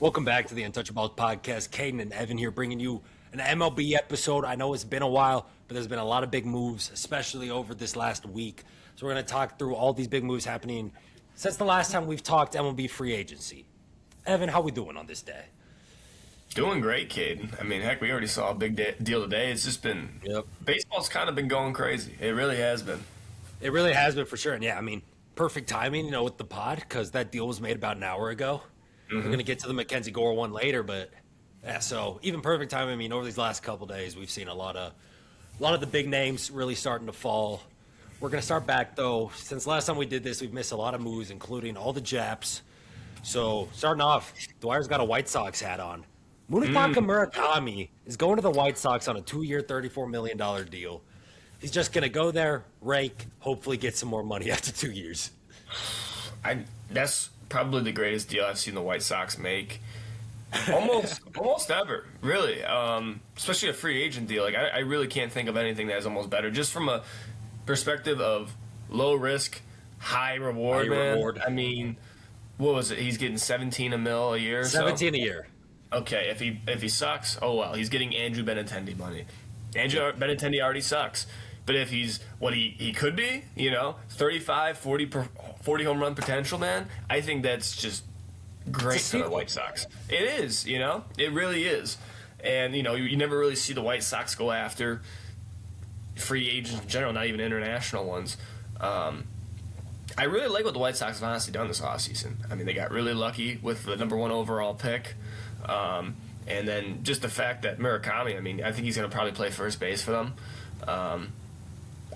Welcome back to the Untouchaballs podcast. Caden and Evan here bringing you an MLB episode. I know it's been a while, but there's been a lot of big moves, especially over this last week. So we're going to talk through all these big moves happening since the last time we've talked MLB free agency. Evan, how we doing on this day? Doing great, Caden. I mean, heck, we already saw a big deal today. It's just been baseball's kind of been going crazy. It really has been. It really has been for sure. And yeah, I mean, perfect timing, with the pod because that deal was made about an hour ago. We're going to get to the Mackenzie Gore one later, but yeah, so even perfect time. I mean, over these last couple days, we've seen a lot of the big names really starting to fall. We're going to start back, though. Since last time we did this, we've missed a lot of moves, including all the Japs. So starting off, Dwyer's got a White Sox hat on. Munetaka Murakami is going to the White Sox on a 2-year, $34 million deal. He's just going to go there, rake, hopefully get some more money after 2 years. That's probably the greatest deal I've seen the White Sox make. Almost ever, really. Especially a free agent deal. Like I really can't think of anything that is almost better. Just from a perspective of low risk, high reward. I mean, what was it? He's getting 17 a mil a year. 17 a year. Okay, if he sucks, oh well. He's getting Andrew Benintendi money. Andrew Benintendi already sucks. But if he's what he could be, 35, 40 home run potential, man, I think that's just great for the White Sox. It is, it really is. And, you never really see the White Sox go after free agents in general, not even international ones. I really like what the White Sox have honestly done this offseason. I mean, they got really lucky with the number 1 overall pick. And then just the fact that Murakami, I mean, I think he's going to probably play first base for them.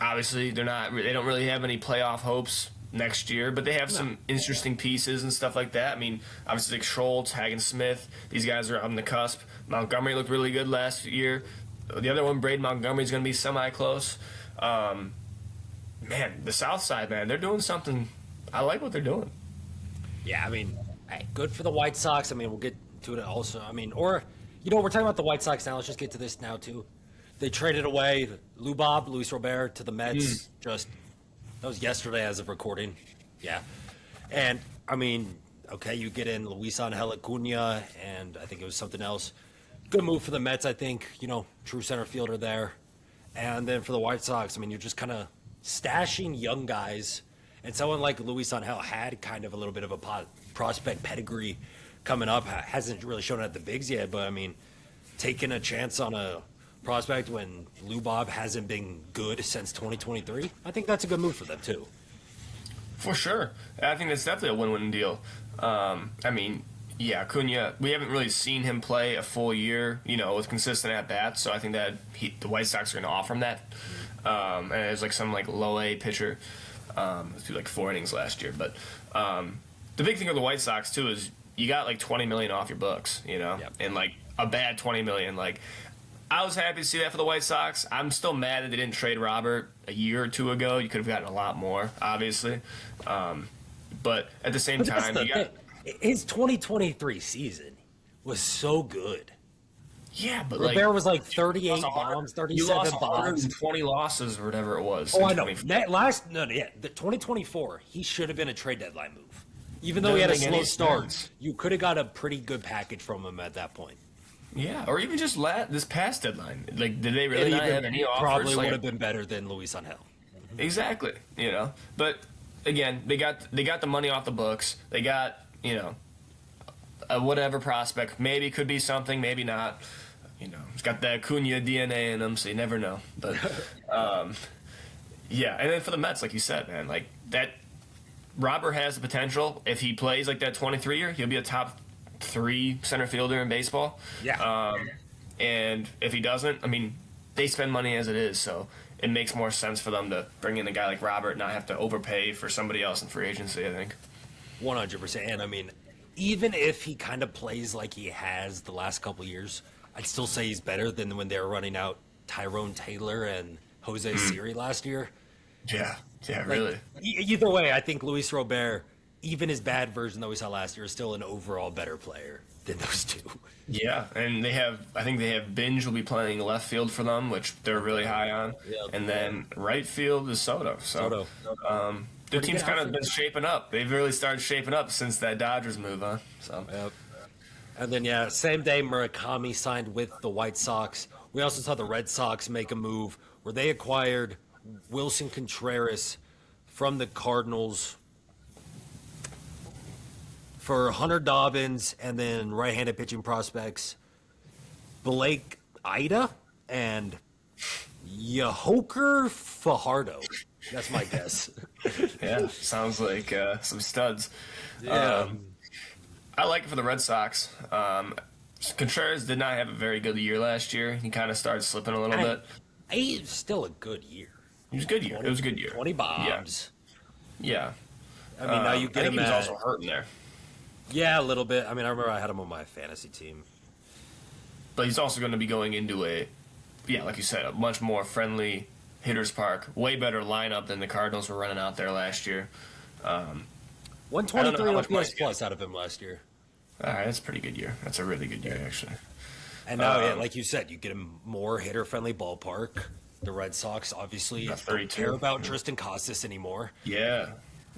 Obviously, they don't really have any playoff hopes next year, but they have some interesting pieces and stuff like that. I mean, obviously, like Schultz, Hagen Smith, these guys are on the cusp. Montgomery looked really good last year. The other one, Braden Montgomery, is going to be semi-close. Man, the South Side, man, they're doing something. I like what they're doing. Yeah, I mean, hey, good for the White Sox. I mean, we'll get to it also. I mean, we're talking about the White Sox now. Let's just get to this now, too. They traded away Luis Robert to the Mets. That was yesterday as of recording. Yeah. And, I mean, okay, you get in Luis Angel Acuna, and I think it was something else. Good move for the Mets, I think. True center fielder there. And then for the White Sox, I mean, you're just kind of stashing young guys. And someone like Luis Angel had kind of a little bit of a prospect pedigree coming up. Hasn't really shown at the bigs yet, but, I mean, taking a chance on a prospect when Lou Bob hasn't been good since 2023, I think that's a good move for them too. For sure. I think that's definitely a win-win deal. I mean, yeah, Acuna, we haven't really seen him play a full year, with consistent at-bats, so I think that the White Sox are going to offer him that. And it was like some low-A pitcher through 4 innings last year. But the big thing with the White Sox, too, is you got $20 million off your books, and a bad $20 million. I was happy to see that for the White Sox. I'm still mad that they didn't trade Robert a year or two ago. You could have gotten a lot more, obviously. But at the same time, his 2023 season was so good. Yeah, but Robert was 38 bombs, 37 bombs, 120 losses or whatever it was. Oh, I know. The 2024, he should have been a trade deadline move. Even though he had a slow start, you could have got a pretty good package from him at that point. Yeah, or even just this past deadline. Did they really not have any offers? Probably would have been better than Luis Angel. Exactly, But again, they got the money off the books. They got a whatever prospect. Maybe could be something, maybe not. It's got that Acuna DNA in them, so you never know. But yeah, and then for the Mets, like you said, man, that Robert has the potential. If he plays that 23-year, he'll be a top 3 center fielder in baseball. Yeah. And if he doesn't, I mean, they spend money as it is, so it makes more sense for them to bring in a guy like Robert and not have to overpay for somebody else in free agency, I think. 100%. And I mean, even if he kind of plays like he has the last couple years, I'd still say he's better than when they were running out Tyrone Taylor and Jose Siri last year. Yeah, really. Either way, I think Luis Robert, even his bad version that we saw last year, is still an overall better player than those two. Yeah, and I think they have Binge will be playing left field for them, which they're really high on. Yeah, and then right field is Soto. So their team's kind of been shaping up. They've really started shaping up since that Dodgers move on. So And then, yeah, same day Murakami signed with the White Sox. We also saw the Red Sox make a move where they acquired Wilson Contreras from the Cardinals for Hunter Dobbins and then right-handed pitching prospects Blake Ida and Yahoker Fajardo. That's my guess. Yeah, sounds like some studs. Yeah. I like it for the Red Sox. Contreras did not have a very good year last year. He kind of started slipping a little bit. It's still a good year. It was a good year. It was a good year. 20 bombs. Yeah. I mean, now you get I think him he was at, also hurting there. yeah, a little bit. I mean, I remember I had him on my fantasy team. But he's also going to be going into like you said, a much more friendly hitter's park. Way better lineup than the Cardinals were running out there last year. 123 OPS plus out of him last year. All right, that's a pretty good year. That's a really good year, actually. And now, yeah, like you said, you get him more hitter-friendly ballpark. The Red Sox obviously don't care about Tristan Casas anymore. Yeah,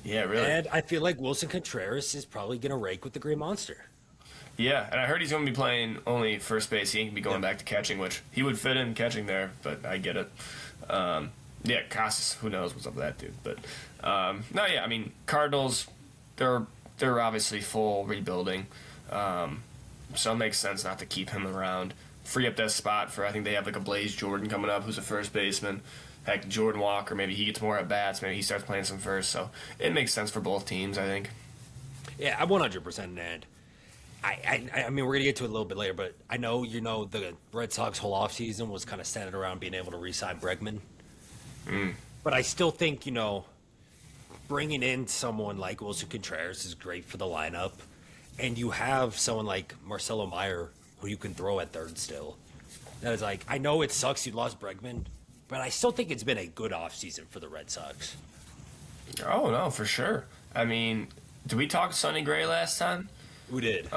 really. And I feel like Wilson Contreras is probably going to rake with the Green Monster. Yeah, and I heard he's going to be playing only first base. He ain't going to be going back to catching, which he would fit in catching there, but I get it. Yeah, Casas, who knows what's up with that dude. But, no, yeah, I mean, Cardinals, they're obviously full rebuilding. So it makes sense not to keep him around. Free up that spot for, I think they have like a Blaze Jordan coming up who's a first baseman. Heck, Jordan Walker, maybe he gets more at bats. Maybe he starts playing some first. So it makes sense for both teams, I think. Yeah, I'm 100%. And I mean, we're going to get to it a little bit later, but I know, the Red Sox whole offseason was kind of centered around being able to re-sign Bregman. But I still think, bringing in someone like Wilson Contreras is great for the lineup. And you have someone like Marcelo Meyer who you can throw at third still. That is like, I know it sucks you lost Bregman, but I still think it's been a good offseason for the Red Sox. Oh, no, for sure. I mean, did we talk Sonny Gray last time? We did.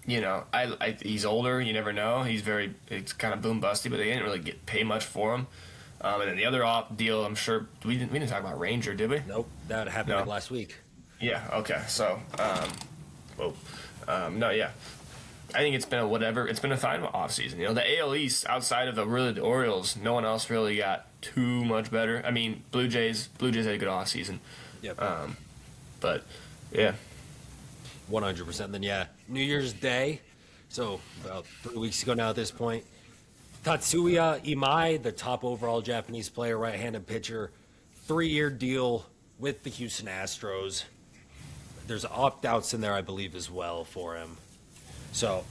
He's older. You never know. It's kind of boom busty, but they didn't really pay much for him. And then the other off deal, I'm sure we didn't talk about Ranger, did we? Nope, that happened like last week. Yeah. Okay. So, no, yeah. I think it's been It's been a fine offseason. The AL East, outside of the Orioles, no one else really got too much better. I mean, Blue Jays had a good offseason. Yep. But yeah. 100%. Then yeah, New Year's Day. So about 3 weeks ago now at this point, Tatsuya Imai, the top overall Japanese player, right-handed pitcher, 3-year deal with the Houston Astros. There's opt-outs in there, I believe, as well for him. So,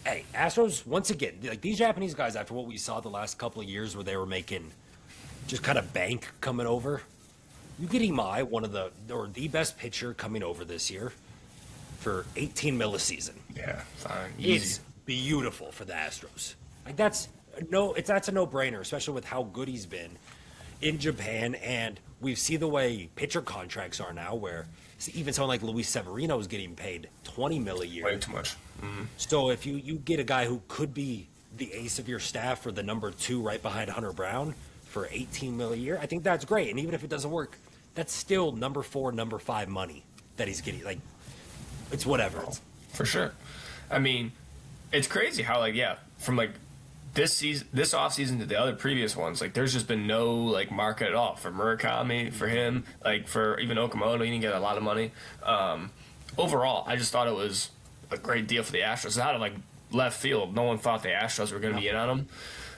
hey, Astros, once again, like these Japanese guys, after what we saw the last couple of years where they were making just kind of bank coming over, you get Imai, the best pitcher coming over this year for $18 million a season. Yeah, fine. Easy. It's beautiful for the Astros. Like that's a no-brainer, especially with how good he's been in Japan, and we see the way pitcher contracts are now, where even someone like Luis Severino is getting paid $20 million a year. Way too much. Mm-hmm. So if you get a guy who could be the ace of your staff or the number 2 right behind Hunter Brown for $18 million a year, I think that's great. And even if it doesn't work, that's still number 4, number 5 money that he's getting. Like, it's whatever. Oh, for sure. I mean, it's crazy how from this offseason to the other previous ones, there's just been no market at all for Murakami, for him, for even Okamoto. He didn't get a lot of money. Overall, I just thought it was a great deal for the Astros. Out of left field, no one thought the Astros were going to be in on him.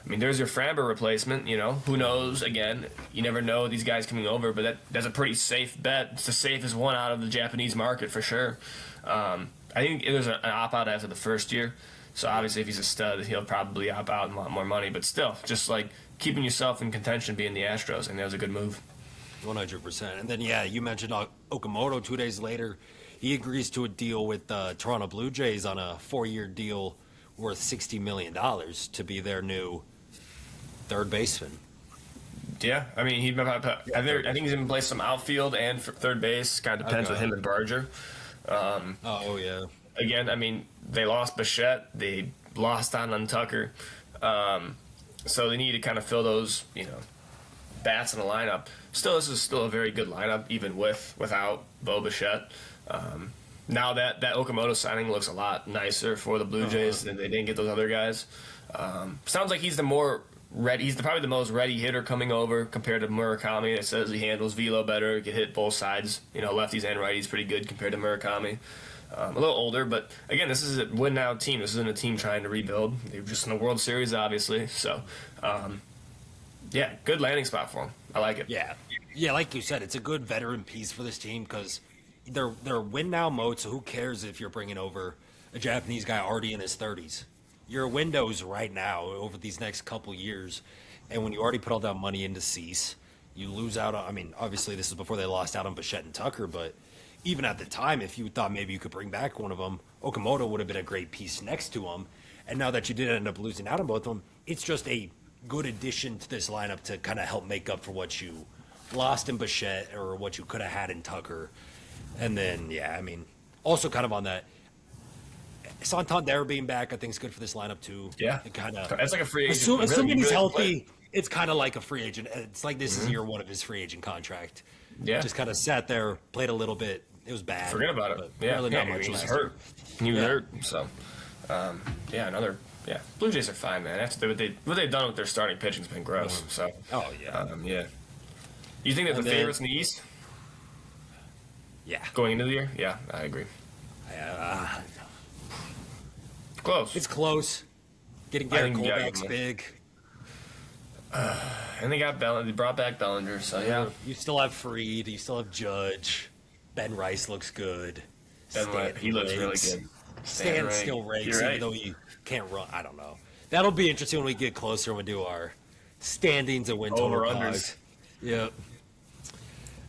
I mean, there's your Framber replacement. Who knows? Again, you never know these guys coming over, but that's a pretty safe bet. It's the safest one out of the Japanese market for sure. I think there's an opt-out after the first year. So obviously, if he's a stud, he'll probably opt out and want more money. But still, just keeping yourself in contention, being the Astros, and that was a good move. 100%. And then you mentioned Okamoto. 2 days later, he agrees to a deal with the Toronto Blue Jays on a 4-year deal worth $60 million to be their new third baseman. Yeah, I mean, I think he's going to play some outfield and for third base. Kind of depends with him and Barger. Oh yeah. Again, I mean, they lost Bichette, they lost on Tucker, so they need to kind of fill those, bats in the lineup. Still, this is still a very good lineup, even without Bo Bichette. Now that Okamoto signing looks a lot nicer for the Blue Jays than they didn't get those other guys. Sounds like he's the more ready. He's probably the most ready hitter coming over compared to Murakami. It says he handles velo better, can hit both sides. Lefties and righties pretty good compared to Murakami. A little older, but again, this is a win now team. This isn't a team trying to rebuild. They're just in the World Series, obviously. So, yeah, good landing spot for them. I like it. Yeah, like you said, it's a good veteran piece for this team because they're win now mode. So who cares if you're bringing over a Japanese guy already in his 30s? Your window's right now over these next couple years, and when you already put all that money into Cease, you lose out on. I mean, obviously this is before they lost out on Bichette and Tucker, but even at the time, if you thought maybe you could bring back one of them, Okamoto would have been a great piece next to him. And now that you did end up losing out on both of them, it's just a good addition to this lineup to kind of help make up for what you lost in Bichette or what you could have had in Tucker. And then, also kind of on that, Santander being back, I think is good for this lineup too. Yeah, it's like a free agent. Assuming he's healthy, it's kind of like a free agent. It's like this is year one of his free agent contract. Yeah, just kind of sat there, played a little bit. It was bad. Forget about it. Really not much. He was hurt. He was hurt. So, Blue Jays are fine, man. After what they've done with their starting pitching has been gross. So, yeah. You think they're the favorites in the East? Yeah. Going into the year? Yeah, I agree. Close. It's close. Getting Garrett Cole back's big. And they brought back Bellinger, so yeah. You still have Freed. You still have Judge. Ben Rice looks good. He looks really good. Stan still ranks, even though he can't run. I don't know. That'll be interesting when we get closer and we do our standings and win total unders. Yep.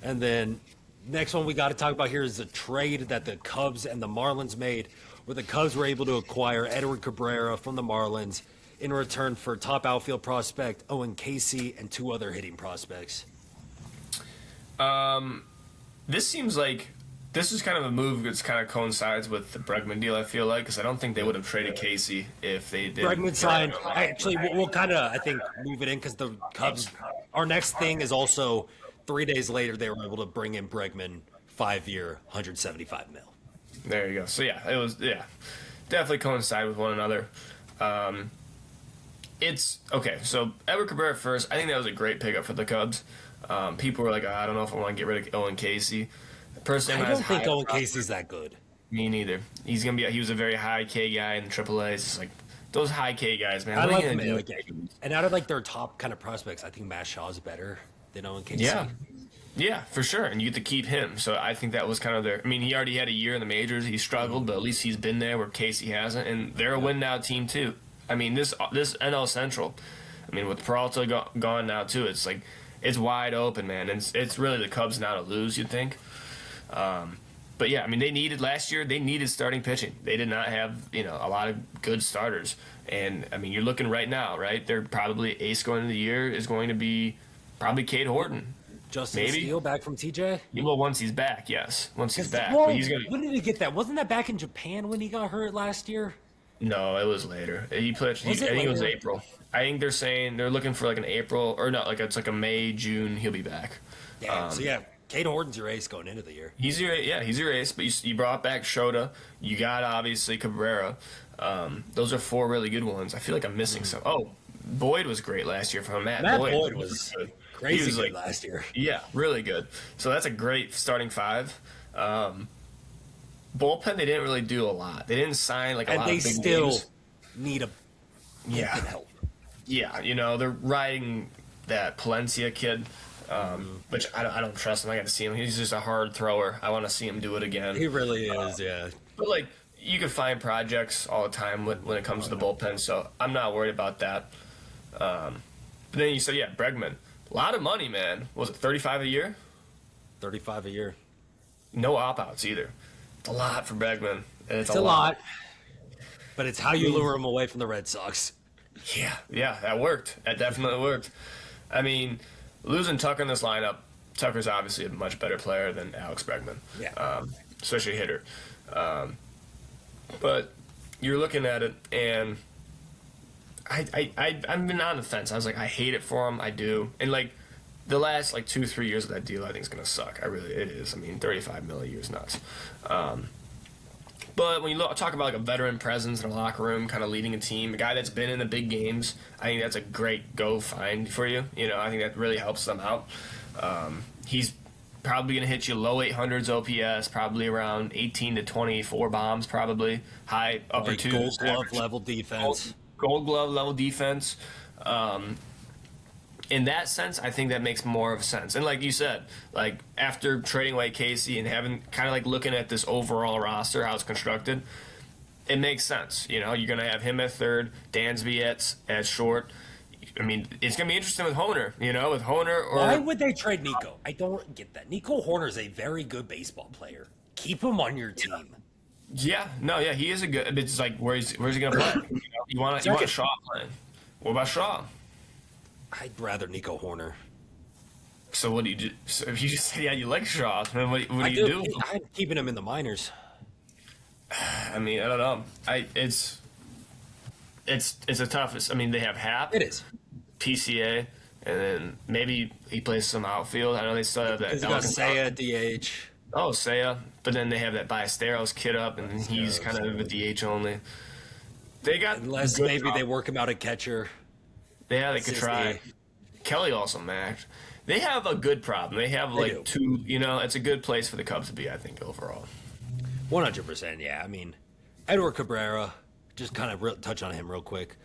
And then next one we got to talk about here is the trade that the Cubs and the Marlins made, where the Cubs were able to acquire Edward Cabrera from the Marlins in return for top outfield prospect Owen Casey and 2 other hitting prospects. This seems like this is kind of a move that's kind of coincide with the Bregman deal, I feel like, because I don't think they would have traded Casey if they did. Bregman signed. Actually, we'll kind of, I think, move it in because the Cubs, our next thing is also 3 days later, they were able to bring in Bregman, 5-year, $175 million. There you go. So, it was definitely coincide with one another. It's okay. So, Edward Cabrera first, I think that was a great pickup for the Cubs. People were like, I don't know if I want to get rid of Owen Casey. Personally, I don't think Owen Casey's that good. Me neither. He was a very high K guy in the AAA. It's just like those high K guys, man. I like him. And out of like their top kind of prospects, I think Matt Shaw's better than Owen Casey. Yeah, for sure. And you get to keep him. So I think that was kind of their. I mean, he already had a year in the majors. He struggled, but at least he's been there where Casey hasn't. And they're a win now team too. I mean, this NL Central. I mean, with Peralta gone now too, it's like it's wide open, man. And it's really the Cubs now to lose. You'd think. But yeah, I mean, they needed starting pitching. They did not have, a lot of good starters. And I mean, you're looking right now, right? They're probably ace going into the year is going to be probably Cade Horton. Justin Steele back from TJ? Well, once he's back, yes. Once he's back. Well, but he's gonna... When did he get that? Wasn't that back in Japan when he got hurt last year? No, it was later. He pitched. I think it was April. I think they're saying they're looking for like an April or no, like it's like a May, June. He'll be back. Yeah. Cade Horton's your ace going into the year. He's your ace. But you brought back Shota. You got obviously Cabrera. Those are 4 really good ones. I feel like I'm missing some. Oh, Boyd was great last year from Matt Boyd was good. Crazy good last year. Yeah, really good. So that's a great starting 5. Bullpen, they didn't really do a lot. They didn't sign like a lot of big names. And they still need a bullpen help. Yeah, they're riding that Palencia kid, which I don't trust him. I got to see him. He's just a hard thrower. I want to see him do it again. He really is, yeah. But like you can find projects all the time when it comes to the bullpen, so I'm not worried about that. But then you said, Bregman. A lot of money, man. Was it 35 a year? 35 a year. No opt-outs either. It's a lot for Bregman. And it's a lot. But it's how you lure him away from the Red Sox. Yeah, that worked. That definitely worked. I mean, losing Tucker in this lineup, Tucker's obviously a much better player than Alex Bregman. Yeah. Especially a hitter. But you're looking at it, and I've been on the fence. I was like, I hate it for him. I do. And like the last 2-3 years of that deal, I think is gonna suck. It is. I mean, $35 million a year is nuts. But when you talk about like a veteran presence in a locker room, kind of leading a team, a guy that's been in the big games, I think that's a great go find for you. You know, I think that really helps them out. He's probably going to hit you low 800s OPS, probably around 18 to 24 bombs, probably high upper twos. Gold glove level defense. Gold glove level defense. In that sense, I think that makes more of sense. And like you said, like after trading away Casey and having kind of like looking at this overall roster, how it's constructed, it makes sense. You know, you're going to have him at third, Dansby at short. I mean, it's going to be interesting with Hoerner, you know, with Hoerner or... Why would they trade Nico? I don't get that. Nico Hoerner is a very good baseball player. Keep him on your team. Yeah, he is a good... It's like, where's he going to play? You want Shaw playing. What about Shaw? I'd rather Nico Hoerner. So what do you do? So if you just say, yeah, you like Shaw, then what do you do? I'm keeping him in the minors. I mean, I don't know. It's a tough... I mean, they have Hap. It is. PCA, and then maybe he plays some outfield. I know they still have that. He's got Seiya, DH. Oh, Seiya. But then they have that Ballesteros kid up, and he's kind of a DH only. They got Unless maybe they work him out at catcher. Yeah, they could try. Kelly also maxed. They have a good problem. They have like two, you know, it's a good place for the Cubs to be, I think, overall. 100%, yeah. I mean, Edward Cabrera, just kind of touch on him real quick.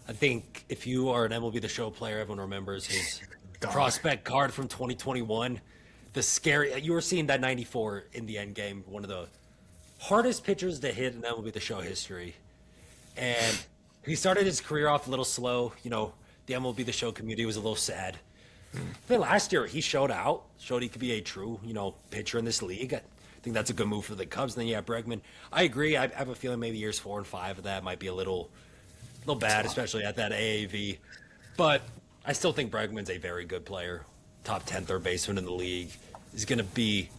I think if you are an MLB The Show player, everyone remembers his prospect card from 2021. You were seeing that 94 in the end game, one of the hardest pitchers to hit in MLB The Show history. And he started his career off a little slow. You know, the MLB The Show community was a little sad. Then last year, he showed he could be a true, you know, pitcher in this league. I think that's a good move for the Cubs. And then, yeah, Bregman. I agree. I have a feeling maybe years 4 and 5 of that might be a little bad, especially at that AAV. But I still think Bregman's a very good player. Top 10 third baseman in the league. He's going to be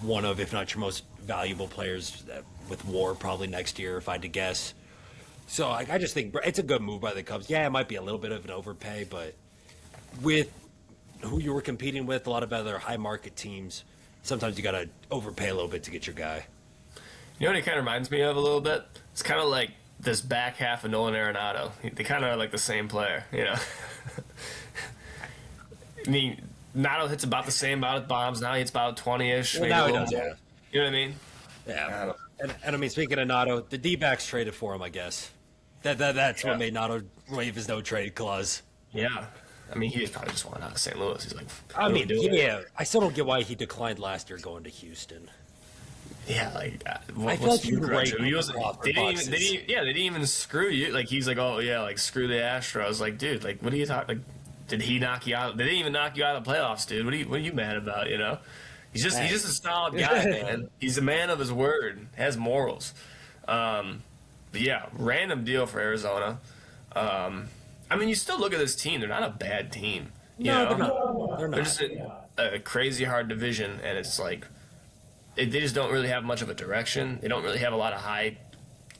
one of, if not your most valuable players with WAR probably next year, if I had to guess. So I just think it's a good move by the Cubs. Yeah, it might be a little bit of an overpay, but with who you were competing with, a lot of other high market teams, sometimes you got to overpay a little bit to get your guy. You know what it kind of reminds me of a little bit? It's kind of like this back half of Nolan Arenado. They kind of are like the same player, you know? I mean, Nato hits about the same amount of bombs. Now he hits about 20-ish. Well, now he does, yeah. You know what I mean? Yeah. And I mean, speaking of Nato, the D-backs traded for him, I guess. That's what made Nato waive his no-trade clause. Yeah. I mean, he probably just wanted out of St. Louis. He's like, I still don't get why he declined last year going to Houston. Yeah, like I felt you right. They didn't even screw you. Like he's like, oh yeah, like screw the Astros. Like, dude, like what are you talking? Like, did he knock you out? They didn't even knock you out of the playoffs, dude. What are you mad about? You know, he's just a solid guy, man. He's a man of his word. Has morals. But yeah, random deal for Arizona. I mean, you still look at this team. They're not a bad team. They're not. They're just a crazy hard division, and it's like. They just don't really have much of a direction. They don't really have a lot of high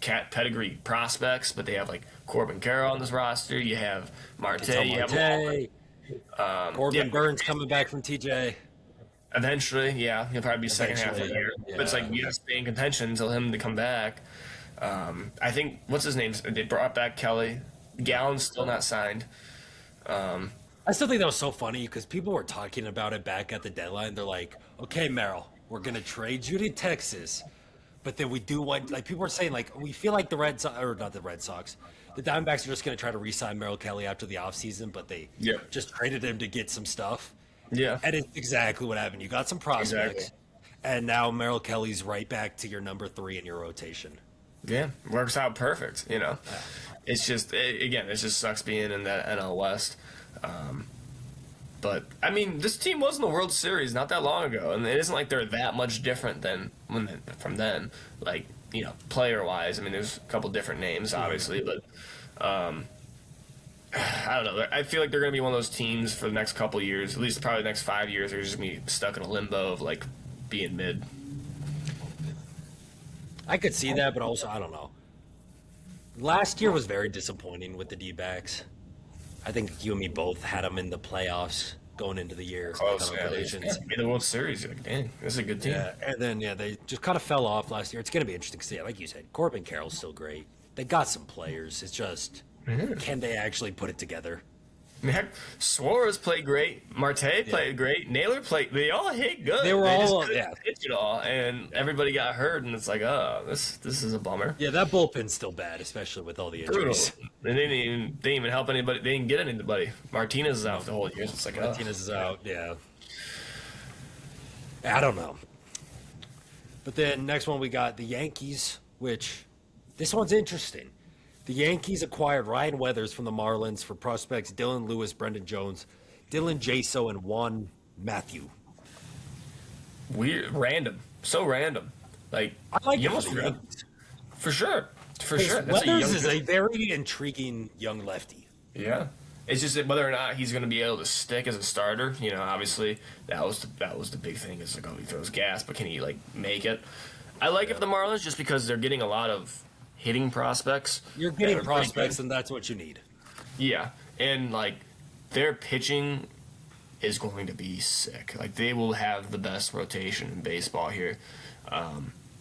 pedigree prospects, but they have like Corbin Carroll on this roster. You have Marte. You have Corbin Burns coming back from TJ. Eventually, yeah, he'll probably be second half of the year. Yeah. But it's like you got to stay in contention until him to come back. I think what's his name? They brought back Kelly. Gallen's still not signed. I still think that was so funny because people were talking about it back at the deadline. They're like, "Okay, Merrill. We're going to trade you to Texas, but then we do want, like, people are saying, like, we feel like the Red Sox, or not the Red Sox, the Diamondbacks are just going to try to re-sign Merrill Kelly after the offseason, but they just traded him to get some stuff. Yeah. And it's exactly what happened. You got some prospects, and now Merrill Kelly's right back to your number 3 in your rotation. Yeah, works out perfect, you know. Yeah. It's just, it just sucks being in that NL West. But, I mean, this team was in the World Series not that long ago, and it isn't like they're that much different from then, like, you know, player-wise. I mean, there's a couple different names, obviously, but I don't know. I feel like they're going to be one of those teams for the next couple years, at least probably the next 5 years, they're just going to be stuck in a limbo of, like, being mid. I could see that, but also, I don't know. Last year was very disappointing with the D-backs. I think you and me both had them in the playoffs. going into the year. Close, like, on our predictions. Yeah, made the World Series. You're like, dang, this is a good team. Yeah, and then they just kind of fell off last year. It's going to be interesting to see. Like you said, Corbin Carroll's still great. They got some players. It's just, can they actually put it together? Heck, Suarez played great. Marte played great. Naylor played. They all hit good. They were all pitch it all, and everybody got hurt. And it's like, oh, this is a bummer. Yeah, that bullpen's still bad, especially with all the injuries. Brutal. They didn't even help anybody. They didn't get anybody. Martinez is out the whole year. It's like Martinez is out. Yeah. I don't know. But then next one we got the Yankees, which this one's interesting. The Yankees acquired Ryan Weathers from the Marlins for prospects Dylan Lewis, Brendan Jones, Dylan Jaso, and Juan Matthew. Weird, random, so random. Like I like you it almost for the Yankees. for sure. That's Weathers is a very intriguing young lefty. Yeah. It's just that whether or not he's going to be able to stick as a starter, obviously that was the big thing. Is like, oh, he throws gas, but can he like make it? I like it for the Marlins just because they're getting a lot of hitting prospects. You're getting prospects, and that's what you need. Yeah, and like their pitching is going to be sick. Like they will have the best rotation in baseball here.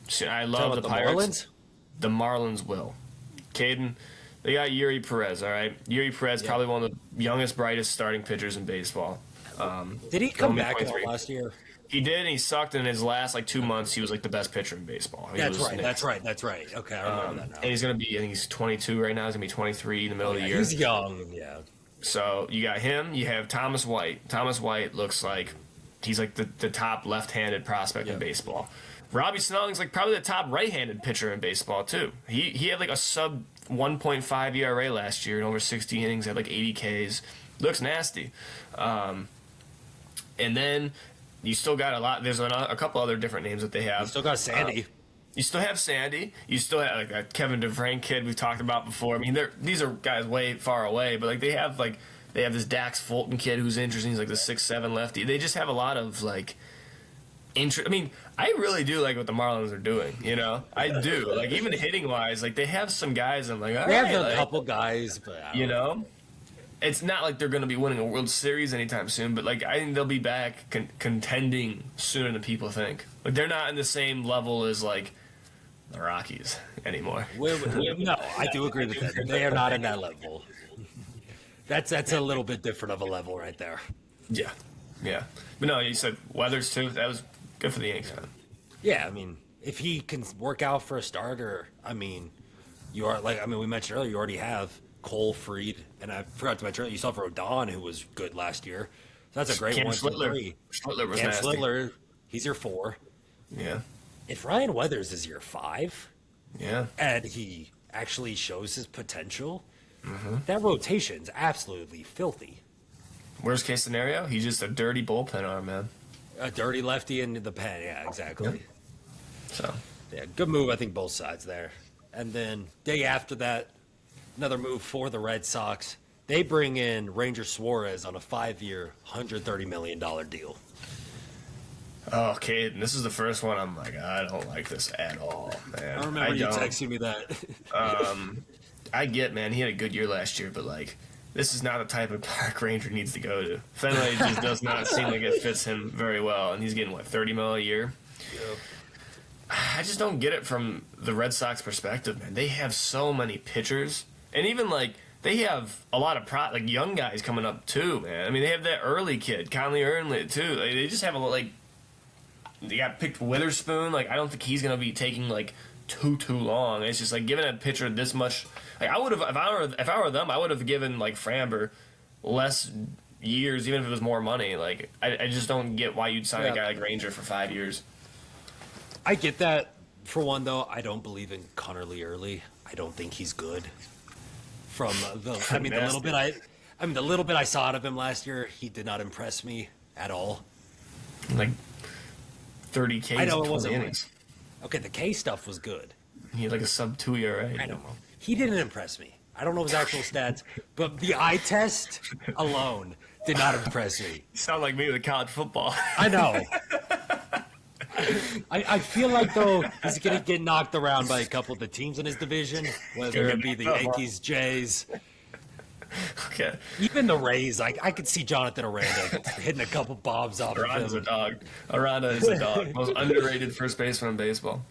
So I love the Pirates. Marlins? The Marlins will. Caden, they got Yuri Perez. All right, Yuri Perez, probably one of the youngest, brightest starting pitchers in baseball. Did he come back at all last year? He did, and he sucked. In his last 2 months, he was like the best pitcher in baseball. That's right. Okay, I remember that now. And he's gonna be. I think he's 22 right now. He's gonna be 23 in the middle of the year. He's young. Yeah. So you got him. You have Thomas White. Thomas White looks like he's like the top left-handed prospect in baseball. Robbie Snelling's like probably the top right-handed pitcher in baseball too. He had like a sub 1.5 ERA last year in over 60 innings. Had like 80 Ks. Looks nasty. And then you still got a lot. There's a couple other different names that they have. You still got Sandy. You still have Sandy. You still have like that Kevin DeVrank kid we've talked about before. I mean, these are guys way far away, but like they have this Dax Fulton kid who's interesting. He's like the 6'7" lefty. They just have a lot of like interest. I mean, I really do like what the Marlins are doing. I do. Like even hitting wise, like they have some guys. I'm like, all they right, have a couple guys, but I don't know. It's not like they're going to be winning a World Series anytime soon, but like I think they'll be back contending sooner than people think. Like they're not in the same level as like the Rockies anymore. No, I do agree with that. They are not in that level. That's a little bit different of a level right there. Yeah. But no, you said Weathers too. That was good for the Yankees. Yeah, I mean, if he can work out for a starter, I mean, we mentioned earlier, you already have Cole, Fried, and I forgot to mention earlier, you still have Rodon, who was good last year. So that's a great Cam one. Schlittler. Schlittler was nasty. Schlittler, he's your 4. Yeah. If Ryan Weathers is your 5, yeah, and he actually shows his potential, that rotation's absolutely filthy. Worst case scenario, he's just a dirty bullpen arm, man. A dirty lefty in the pen, yeah, exactly. Yep. So, yeah, good move, I think, both sides there. And then day after that, another move for the Red Sox. They bring in Ranger Suarez on a 5-year, $130 million deal. Oh, okay, this is the first one I'm like, I don't like this at all, man. I remember you texting me that. I get, man, he had a good year last year, but like, this is not the type of park Ranger needs to go to. Fenway just does not seem like it fits him very well, and he's getting, $30 million a year? Yep. I just don't get it from the Red Sox perspective, man. They have so many pitchers, and even, they have a lot of young guys coming up, too, man. I mean, they have that early kid, Conley Earnley, too. They just have they got picked Witherspoon. I don't think he's going to be taking, too long. It's just, giving a pitcher this much... I would have, if I were them, I would have given Framber less years, even if it was more money. I just don't get why you'd sign a guy like Ranger for 5 years. I get that. For one, though, I don't believe in Connerly early. I don't think he's good. From the little bit I saw out of him last year, he did not impress me at all. 30 Ks. I know it wasn't wasn't. innings. Okay, the K stuff was good. He had a sub 2 ERA. I don't know. He didn't impress me. I don't know his actual stats, but the eye test alone did not impress me. You sound like me with college football. I know. I feel like, though, he's going to get knocked around by a couple of the teams in his division, whether it be the Yankees, Jays. Okay. Even the Rays, I could see Jonathan Aranda hitting a couple bombs off Aranda's of a him. dog. Aranda is a dog. Most underrated first baseman in baseball.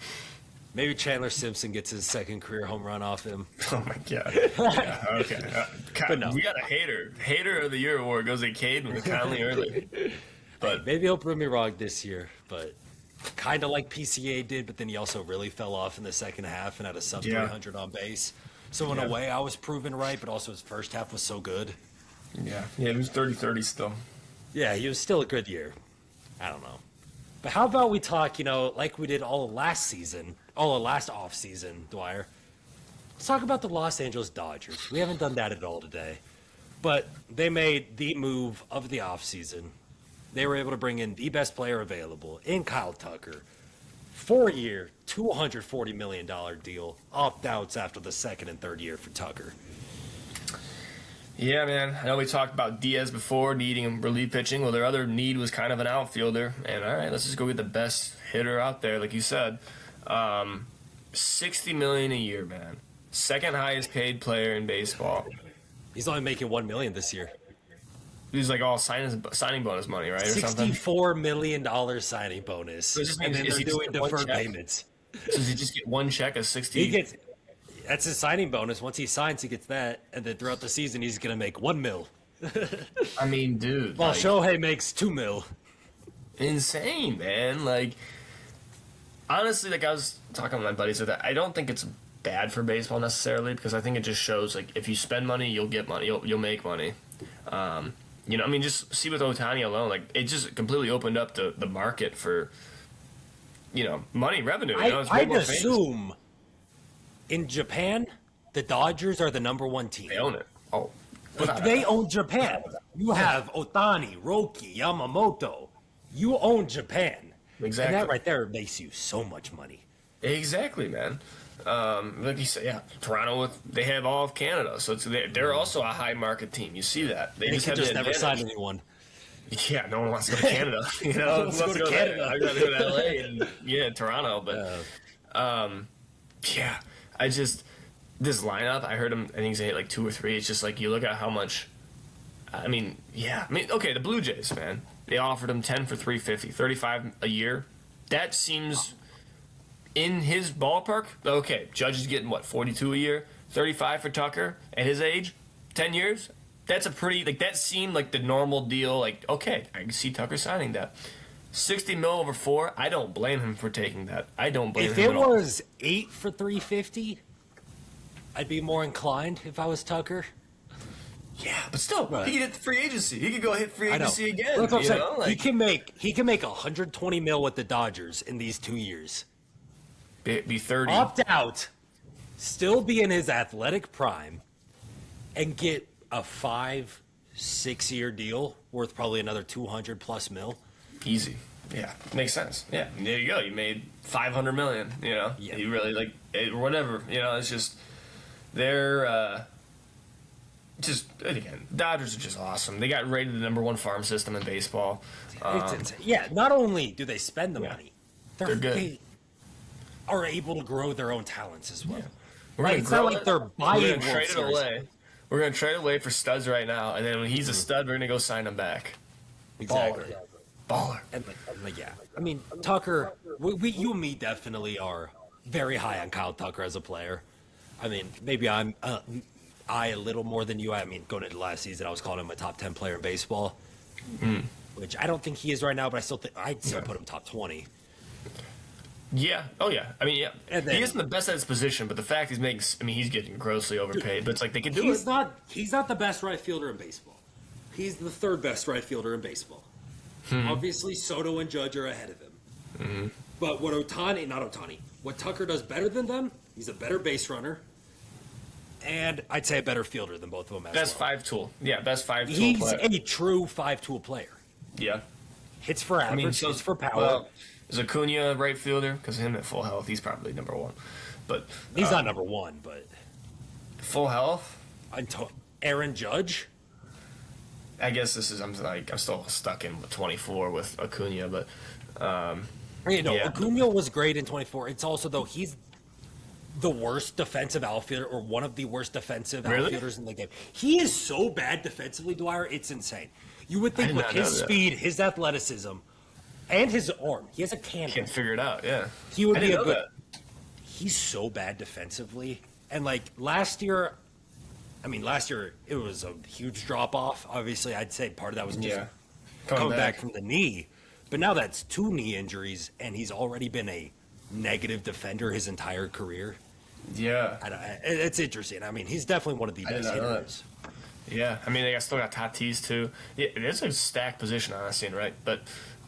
Maybe Chandler Simpson gets his second career home run off him. Oh my god. Yeah, okay. But no. We got a hater. Hater of the year award goes to Caden with Conley early. But Maybe he'll prove me wrong this year, but kind of like PCA did, but then he also really fell off in the second half and had a sub Yeah. 300 on base. So in a way, I was proven right, but also his first half was so good. yeah, he was 30-30 still. Yeah, he was still a good year. I don't know. But how about we talk, like we did all of last off season, Dwyer. Let's talk about the Los Angeles Dodgers. We haven't done that at all today. But they made the move of the off season. They were able to bring in the best player available in Kyle Tucker. 4-year, $240 million deal. Opt-outs after the second and third year for Tucker. Yeah, man. I know we talked about Diaz before needing relief pitching. Well, their other need was kind of an outfielder. And all right, let's just go get the best hitter out there, like you said. $60 million a year, man. Second highest paid player in baseball. He's only making $1 million this year. He's like all signing bonus money, right, or something. $64 million signing bonus. So it just And means- then is they're he just doing get one deferred check? payments. So does he just get one check of 60? He gets that's his signing bonus. Once he signs, he gets that, and then throughout the season, he's gonna make $1 million. I mean, dude, While like, Shohei makes $2 million. insane, man. Like, honestly, like I was talking to my buddies with that. I don't think it's bad for baseball necessarily because I think it just shows like if you spend money, you'll get money. You'll make money. I mean, just see with Ohtani alone, like it just completely opened up the market for, money, revenue. It's way I'd more famous. assume in Japan, the Dodgers are the number one team. They own it. Oh, They own Japan. You have Ohtani, Roki, Yamamoto. You own Japan. Exactly. And that right there makes you so much money. Exactly, man. Like you said, yeah, Toronto they have all of Canada, so they're also a high market team. You see that They just could have just the never advantage. sign anyone. Yeah, no one wants to go to Canada. Let's go to there. Canada. I'd rather go to LA and Toronto. But yeah, this lineup. I heard him. I think he's hit like 2 or 3. It's just like you look at how much. Okay, the Blue Jays, man. They offered him 10 for $350, $35 a year. That seems in his ballpark. Okay, Judge is getting what, 42 a year, 35 for Tucker at his age, 10 years. That's a pretty that seemed like the normal deal. Like, okay, I can see Tucker signing that. 60 mil over 4. I don't blame him for taking that. I don't blame If him it at all. was 8 for $350, I'd be more inclined if I was Tucker. Yeah, but still, Right. he could hit the free agency. He could go hit free I know. agency again. That's what I'm you saying. know? Like, He can make $120 million with the Dodgers in these 2 years. be 30. Opt out, still be in his athletic prime, and get a 5-6 year deal worth probably another 200 plus mil. Easy. Yeah, makes sense. Yeah, there you go. You made $500 million. Yeah. You really whatever. It's just they're just again. Dodgers are just awesome. They got rated the #1 farm system in baseball. It's insane. Yeah, not only do they spend the Yeah. money, They're good. They are able to grow their own talents as well. We're Right, gonna it's not grow like it. they're We're buying gonna World trade it Series. away. We're gonna trade away for studs right now, and then when he's a stud, we're gonna go sign him back. Exactly. Baller. And yeah, I mean Tucker, you and me definitely are very high on Kyle Tucker as a player. I mean, maybe I a little more than you. I mean, going into last season, I was calling him a top 10 player in baseball, which I don't think he is right now. But I'd still put him top 20. Yeah. Oh yeah. I mean, yeah. And then- he isn't the best at his position, but the fact he's getting grossly overpaid. But it's like they can do He's it. not the best right fielder in baseball. He's the third best right fielder in baseball. Obviously, Soto and Judge are ahead of him. But what Tucker does better than them, he's a better base runner. And I'd say a better fielder than both of them as Best well. 5-tool. Yeah, best 5-tool He's player. a true 5-tool player. Yeah. Hits for average, hits for power. Well, is Acuna a right fielder? Because him at full health, he's probably #1. But He's not number one, but full health. Aaron Judge. I guess I'm still stuck in 24 with Acuna, but Yeah. Yeah. Acuna was great in 24. It's also though he's the worst defensive outfielder or one of the worst defensive Really? outfielders in the game. He is so bad defensively, Dwyer. It's insane. You would think did with not know his that. speed, his athleticism, and his arm, he has a cannon. Can't figure it out. Yeah. He would I be didn't a know good. that. He's so bad defensively, and like last year, last year it was a huge drop off. Obviously, I'd say part of that was just Yeah. coming back from the knee, but now that's 2 knee injuries, and he's already been a negative defender his entire career. Yeah. It's interesting. He's definitely one of the did best not know that. hitters. Yeah. They still got Tatis too. Yeah, it is a stacked position, honestly, right? But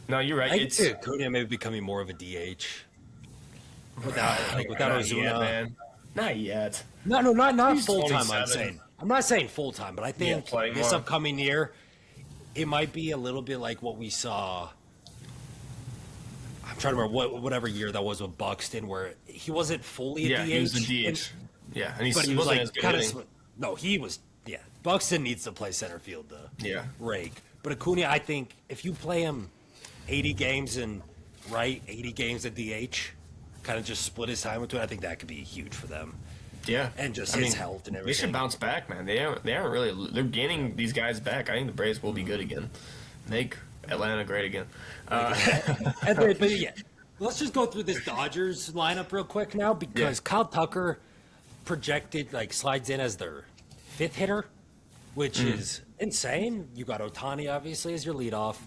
no, you're right. I could It's see Acuna maybe becoming more of a DH without not Ozuna. yet, man. Not yet. No, not He's full time. 27. I'm not saying full time, but I think playing this more. upcoming year, it might be a little bit like what we saw. I'm trying to remember whatever year that was with Buxton, where he wasn't fully a Yeah, DH. he was the and- DH. Yeah, and but he was wasn't like as good kind of. hitting. No, he was. Yeah, Buxton needs to play center field to Yeah. rake. But Acuna, I think if you play him 80 games in right, 80 games at DH, kind of just split his time between, I think that could be huge for them. Yeah, And just his health and They everything. should bounce back, man. They aren't really. They're gaining these guys back. I think the Braves will be good again. Make Atlanta great again. But yeah, let's just go through this Dodgers lineup real quick now because Yeah. Kyle Tucker projected slides in as their 5th hitter, which is insane. You got Ohtani obviously as your leadoff.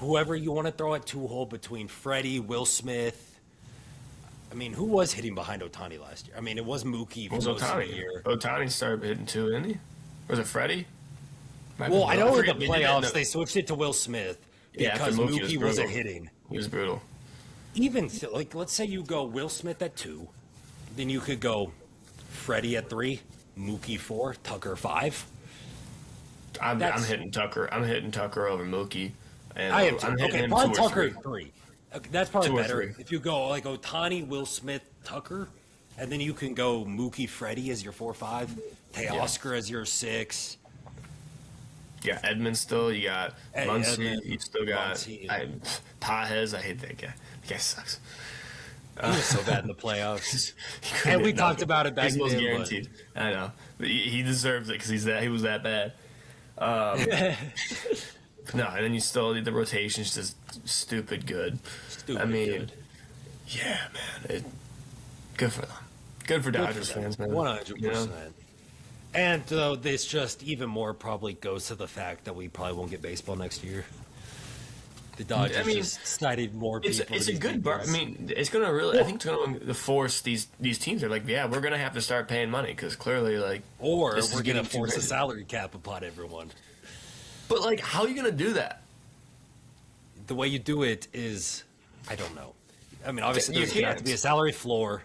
Whoever you want to throw at 2-hole between Freddie, Will Smith. Who was hitting behind Ohtani last year? It was Mookie for What was most of the Ohtani? year. Ohtani started hitting too, didn't he? Was it Freddie? Might Well, be I Will. know in forget. the They did playoffs that- they switched it to Will Smith Yeah, after because Mookie was Mookie wasn't brutal. hitting. He was brutal. Even let's say you go Will Smith at 2, then you could go Freddie at 3, Mookie 4, Tucker 5. I'm That's- hitting Tucker. I'm hitting Tucker over Mookie. And I am too. I'm hitting Okay, him probably 2 or Tucker 3. at 3. Okay, that's probably 2 or better 3. if you go Ohtani, Will Smith, Tucker, and then you can go Mookie, Freddie as your 4-5, Teoscar as your 6. You got Edmund still. You got Hey, Muncy. Edmund, You still got Muncy. Pajes. I hate that guy. That guy sucks. He was so bad in the playoffs. He couldn't And we hit talked nothing. about it back He's most then, but- guaranteed. I know. But he deserves it because he was that bad. No, and then you still the rotation's just stupid good. Stupid good. Yeah, man. Good for them. Good for Dodgers fans, man. 100%. You know? And though this just even more probably goes to the fact that we probably won't get baseball next year. The Dodgers just cited more people. It's to a these good bar. games. It's gonna really. I think it's gonna force these teams. Are like, yeah, we're gonna have to start paying money because clearly, Or this is we're going to getting too force a crazy. salary cap upon everyone. But how are you gonna do that? The way you do it is, I don't know. Obviously, You there's going to have to can't. be a salary floor,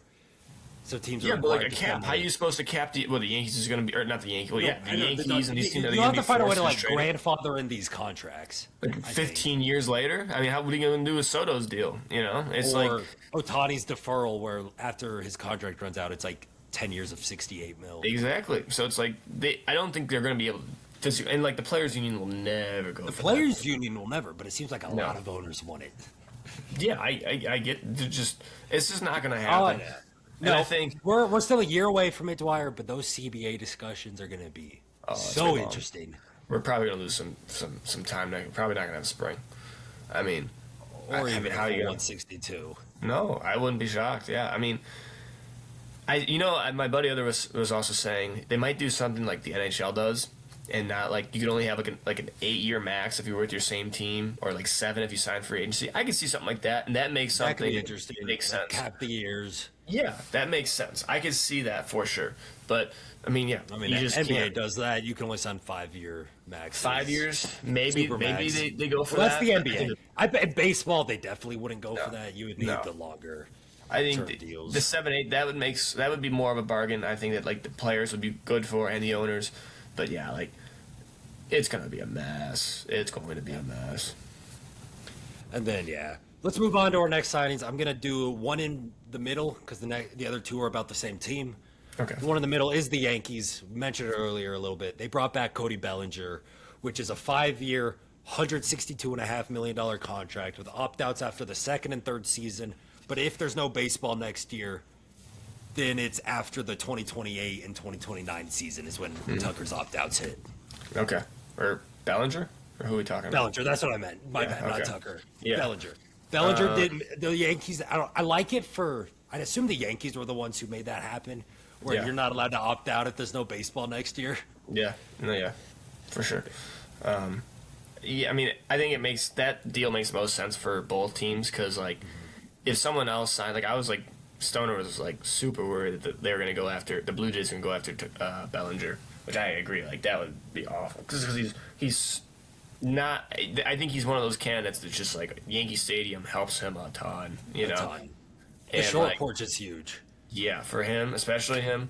so teams are Yeah, but required a to cap. spend How are money. you supposed to cap the? Well, the Yankees is gonna be, or not the Yankees. Well, yeah, I the know, Yankees and these teams are you gonna have be to find a way to forced trade it. grandfather in these contracts. I think. 15 years later. What are you gonna do with Soto's deal? It's Or Otani's deferral, where after his contract runs out, it's 10 years of 68 mil. exactly. So it's I don't think they're gonna be able to. And the players' union will never go. The for players' union will never, but it seems like a No. lot of owners want it. that. Yeah, I get. It's just not gonna Oh, happen. yeah. And I think we're still a year away from it, Dwyer, but those CBA discussions are going to be it's so long. interesting. we're probably gonna lose some time. Probably not gonna have spring. Or I even mean, how you gonna? 162. No, I wouldn't be shocked. Yeah, my buddy other was also saying they might do something like the NHL does, and not you could only have an 8-year max if you were with your same team, or 7 if you sign free agency. I could see something like that, and that makes That could something be interesting. makes sense. Cap the years. Yeah, that makes sense. I could see that for sure. But yeah, you just NBA can't. does that. You can only sign 5-year max. 5 years, maybe Supermax. they go for Well, that. that's the NBA. I bet baseball they definitely wouldn't go for that. You would need No. the longer. I think term the deals. 7-8 that would be more of a bargain. I think that the players would be good for and the owners, but yeah, it's gonna be a mess. It's going to be a mess. And then let's move on to our next signings. I'm gonna do one in the middle because the other two are about the same team. Okay. The one in the middle is the Yankees. We mentioned it earlier a little bit. They brought back Cody Bellinger, which is a 5-year, $162.5 million contract with opt-outs after the second and third season. But if there's no baseball next year, then it's after the 2028 and 2029 season is when Tucker's opt-outs hit. Okay. Or Bellinger? Or who are we talking about? Bellinger, that's what I meant. My bad, not okay. Tucker. Yeah. Bellinger. Bellinger did the Yankees. I like it for. I'd assume the Yankees were the ones who made that happen, where Yeah. you're not allowed to opt out if there's no baseball next year. Yeah. No, yeah. For sure. Yeah, I mean, I think that deal makes most sense for both teams because, like, if someone else signed, like, I was like, Stoner was like super worried that they were going to go after the Blue Jays, going to go after Bellinger, which I agree. Like, that would be awful because he's not. I think he's one of those candidates that's just like Yankee Stadium helps him a ton, you know. Ton. The And, short like, porch is huge. yeah, for him, especially him.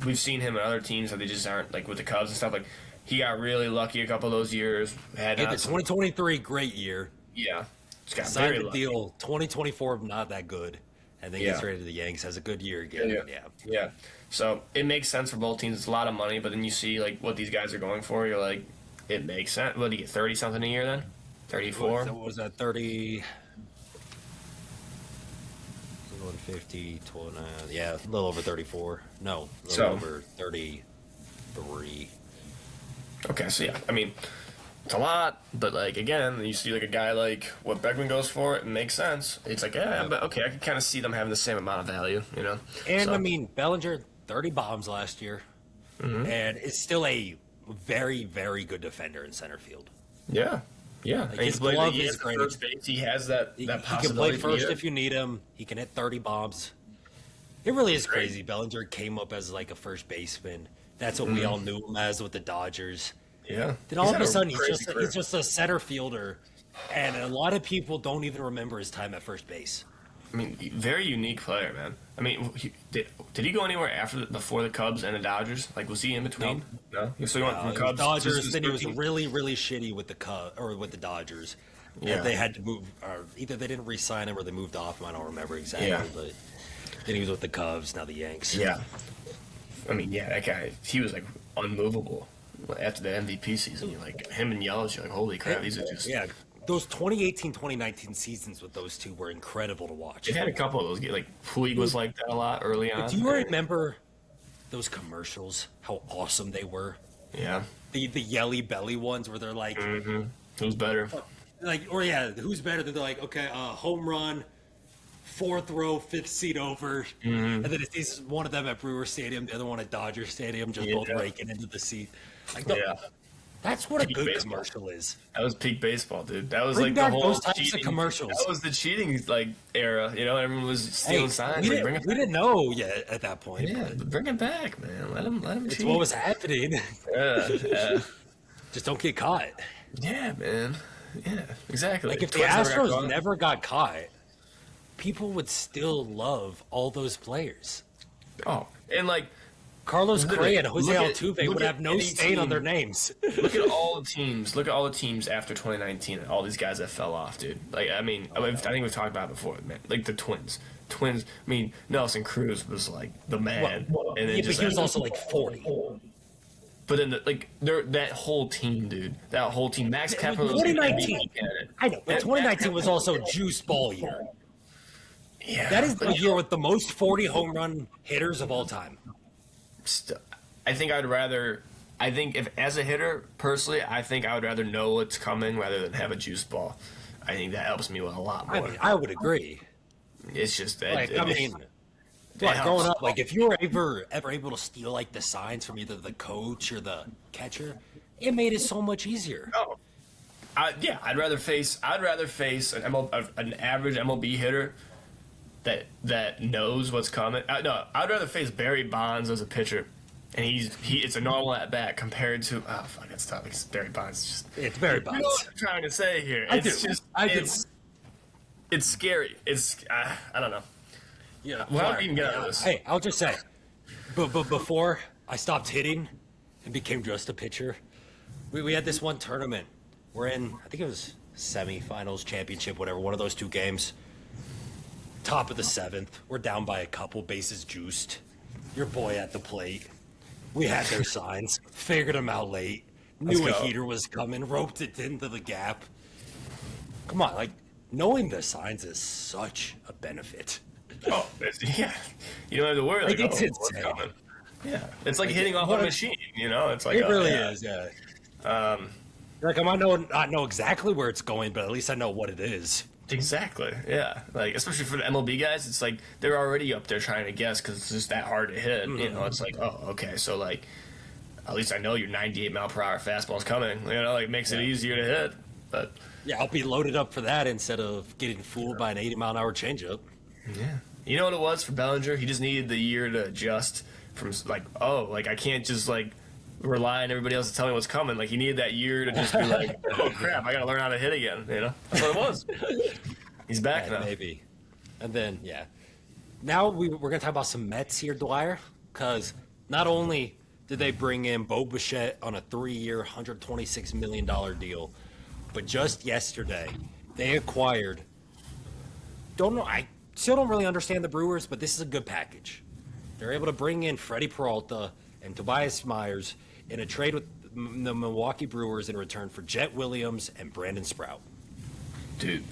We've seen him in other teams that they just aren't, like with the Cubs and stuff. Like, he got really lucky a couple of those years. Had Hey, the not some- 2023 great year. yeah, just got Signed very the lucky. deal. 2024 not that good, and then Yeah. gets traded to the Yanks. Has a good year again. Yeah. So it makes sense for both teams. It's a lot of money, but then you see like what these guys are going for. You're like, it makes sense. What do you get? 30 something a year then? 34. What was that? 30. 150, 29, yeah, a little over 34. No, a little So- over 33. Okay, so yeah, I mean, it's a lot, but like again, you see like a guy like what Beckman goes for, it makes sense. It's like, yeah, but okay, I can kind of see them having the same amount of value, you know. And So- I mean, Bellinger, 30 bombs last year, and is still a very, very good defender in center field. yeah. And his he plays- glove he is has the great. first base. He has that He can possibility. play first yeah. if you need him. He can hit 30 bombs. It really is Great. crazy. Bellinger came up as like a first baseman. That's what we all knew him as with the Dodgers. Yeah. Then all He's of had a sudden, crazy career. he's just a center fielder, and a lot of people don't even remember his time at first base. I mean, very unique player, man. I mean, did he go anywhere before the Cubs and the Dodgers? Like, was he in between? No. So he went from It was Cubs Dodgers. to Then he was 13? really, really shitty with the with the Dodgers. Yeah. And they had to move, or either they didn't re-sign him or they moved off him. I don't remember exactly, Yeah. but then he was with the Cubs. Now the Yanks. Yeah. I mean, yeah, that guy, he was like unmovable after the MVP season. You're like him and Yelich. You're like, holy crap, these are just. Yeah, those 2018, 2019 seasons with those two were incredible to watch. They've had a couple of those. Like Puig was like that a lot early on. Do you remember those commercials? How awesome they were. Yeah. The yelly belly ones where they're like, Who's better? who's better? They're like, okay, home run, fourth row, fifth seat over, and then it's one of them at Brewer Stadium, the other one at Dodger Stadium, just both Yeah. raking into the seat. Like, Yeah. that's what a Peak good baseball. commercial is. That was peak baseball, dude. That was Bring like the back whole those types of cheating commercials. That was the cheating like era. You know, everyone was stealing signs. we Like, bring didn't, it we back. didn't know yet at that point. Yeah, but but bring it back, man. Let him it's cheat. what was happening. Yeah. Just don't get caught. Yeah, man. Yeah, exactly. Like if the Twins never got Astros caught. never got caught, people would still love all those players. Oh, and like, Carlos Literally, Correa and Jose look at- Altuve look would at have no any stain on team. their names. look at all the teams. Look at all the teams after 2019 and all these guys that fell off, dude. Like, I mean, I think we've talked about it before, man. Like the Twins. I mean, Nelson Cruz was like the man, and then Yeah, but just he was like- also like 40. But then, that whole team, dude. That whole team. Max Kepler was an 2019. MVP candidate. I know, but 2019 was also juice ball year. Yeah, That is the but year with the most 40 home run hitters of all time. I think I'd rather. I think if as a hitter, personally, I think I would rather know what's coming rather than have a juice ball. I think that helps me with a lot more. I mean, I would agree. It's just that. Like, I mean, helps. growing up, like if you were ever able to steal like the signs from either the coach or the catcher, it made it so much easier. Oh, I'd rather face an average MLB hitter that knows what's coming. No, I'd rather face Barry Bonds as a pitcher, and it's a normal at bat compared to it's tough. It's Barry Bonds. It's very You know Bonds. what I'm trying to say here? I It's do. just I do. it's scary. It's I don't know. Yeah. Well, how do we even get out of this? Hey, I'll just say, but before I stopped hitting and became just a pitcher, we had this one tournament. We're in, I think it was semifinals, championship, whatever, one of those two games. Top of the seventh. We're down by a couple, bases juiced. Your boy at the plate. We had their signs, figured them out late, knew a Let's go. heater was coming, roped it into the gap. Come on, like, knowing the signs is such a benefit. Oh, yeah. You don't have to worry. Like, Like, it's what's insane. coming? Yeah, it's like hitting off a machine. It's like It really yeah. is, yeah. Like, I might not know exactly where it's going, but at least I know what it is. Exactly. Yeah. Like, especially for the MLB guys, it's like they're already up there trying to guess because it's just that hard to hit. It's like, oh, okay, so like, at least I know your 98-mile-per-hour fastball's coming. Like makes it easier to hit. But Yeah, I'll be loaded up for that instead of getting fooled by an 80-mile-an-hour changeup. yeah, you know what it was for Bellinger? He just needed the year to adjust from like, oh, like I can't just like rely on everybody else to tell me what's coming. Like he needed that year to just be like, oh crap, I gotta learn how to hit again. That's what it was. He's back now. Maybe. And then, now we're going to talk about some Mets here, Dwyer, because not only did they bring in Bo Bichette on a 3-year, $126 million deal, but just yesterday they acquired. I still don't really understand the Brewers, but this is a good package. They're able to bring in Freddie Peralta and Tobias Myers in a trade with the Milwaukee Brewers in return for Jet Williams and Brandon Sprout. Dude,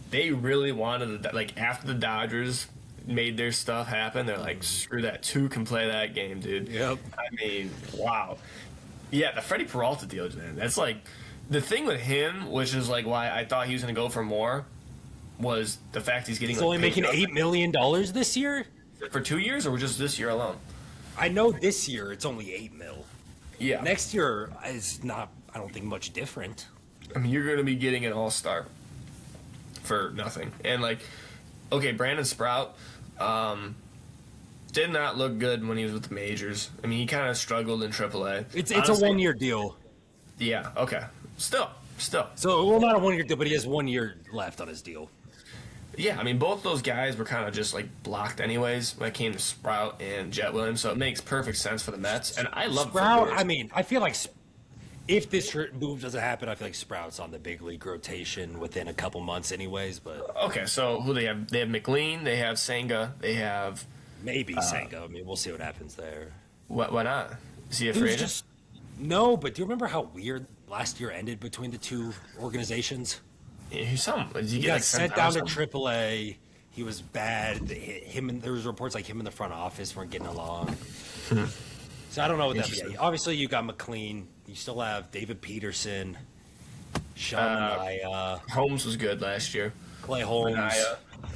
they really wanted to, like, after the Dodgers made their stuff happen, they're like, screw that. 2 can play that game, dude. Yep. I mean, wow. Yeah, the Freddie Peralta deal, man. That's like the thing with him, which is like why I thought he was going to go for more, was the fact he's getting. He's only making $8 million this year for 2 years, or just this year alone. I know this year it's only $8 million. Yeah. Next year is not. I don't think much different. I mean, you're going to be getting an all-star for nothing, and like, okay, Brandon Sprout. Did not look good when he was with the majors. I mean, he kind of struggled in AAA. It's Honestly, a 1-year deal. Yeah. Okay. Still. So, well, not a 1-year deal, but he has 1 year left on his deal. Yeah. I mean, both those guys were kind of just like blocked anyways when it came to Sprout and Jet Williams. So it makes perfect sense for the Mets. And I love Sprout. I mean, I feel like if this move doesn't happen, I feel like Sprout's on the big league rotation within a couple months, anyways. But okay. So who they have? They have McLean. They have Senga. They have. Maybe Senga. I mean, we'll see what happens there. Why not? Is he a free agent? No, but do you remember how weird last year ended between the two organizations? Yeah, he got sent down to AAA. He was bad. There was reports like him in the front office weren't getting along. So I don't know what that means. Obviously, you got McLean. You still have David Peterson, Sean Manaea. Holmes was good last year. Clay Holmes.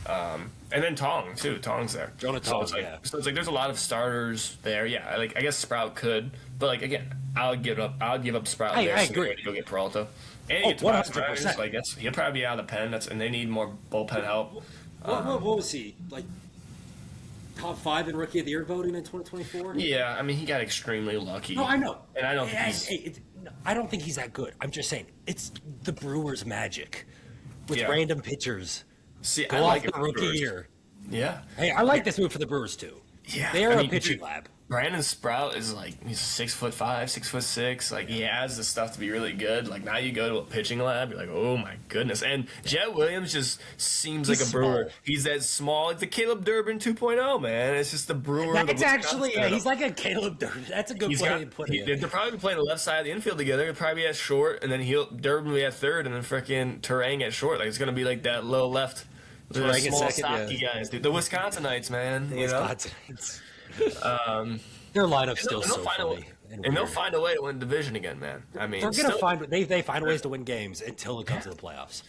And then Tong too. Tong's there. Jonah Tong, yeah. So it's like there's a lot of starters there. Yeah, like I guess Sprout could, but like again, I'll give up Sprout. I agree. To go get Peralta. And get 100%. Like he'll probably be out of the pen. And they need more bullpen help. What was he like? Top 5 in Rookie of the Year voting in 2024? Yeah, I mean he got extremely lucky. No, I know, and I don't. I don't think he's that good. I'm just saying it's the Brewers' magic with Yeah. random pitchers. See, Go I like off the Rookie Year. Yeah. Hey, I like this move for the Brewers too. Yeah, They are I mean, a pitching lab. Brandon Sprout is like he's 6'5", 6'6". Like he has the stuff to be really good. Like now you go to a pitching lab, you're like, oh my goodness. And Jet Williams just seems like a Brewer. Small. He's that small, like the Caleb Durbin 2.0, man. It's just the Brewer. That's actually, he's like a Caleb Durbin. That's a good way to put it. They'll probably be playing the left side of the infield together. He'll probably be at short, and then Durbin will be at third, and then freaking Terang at short. Like it's gonna be like that low left. The Terang at small, second, stocky guys, dude. The Wisconsinites, man. Wisconsinites. Their lineup's still so funny. And they'll find a way to win division again, man. I mean, they're gonna find they find ways to win games until it comes to the playoffs.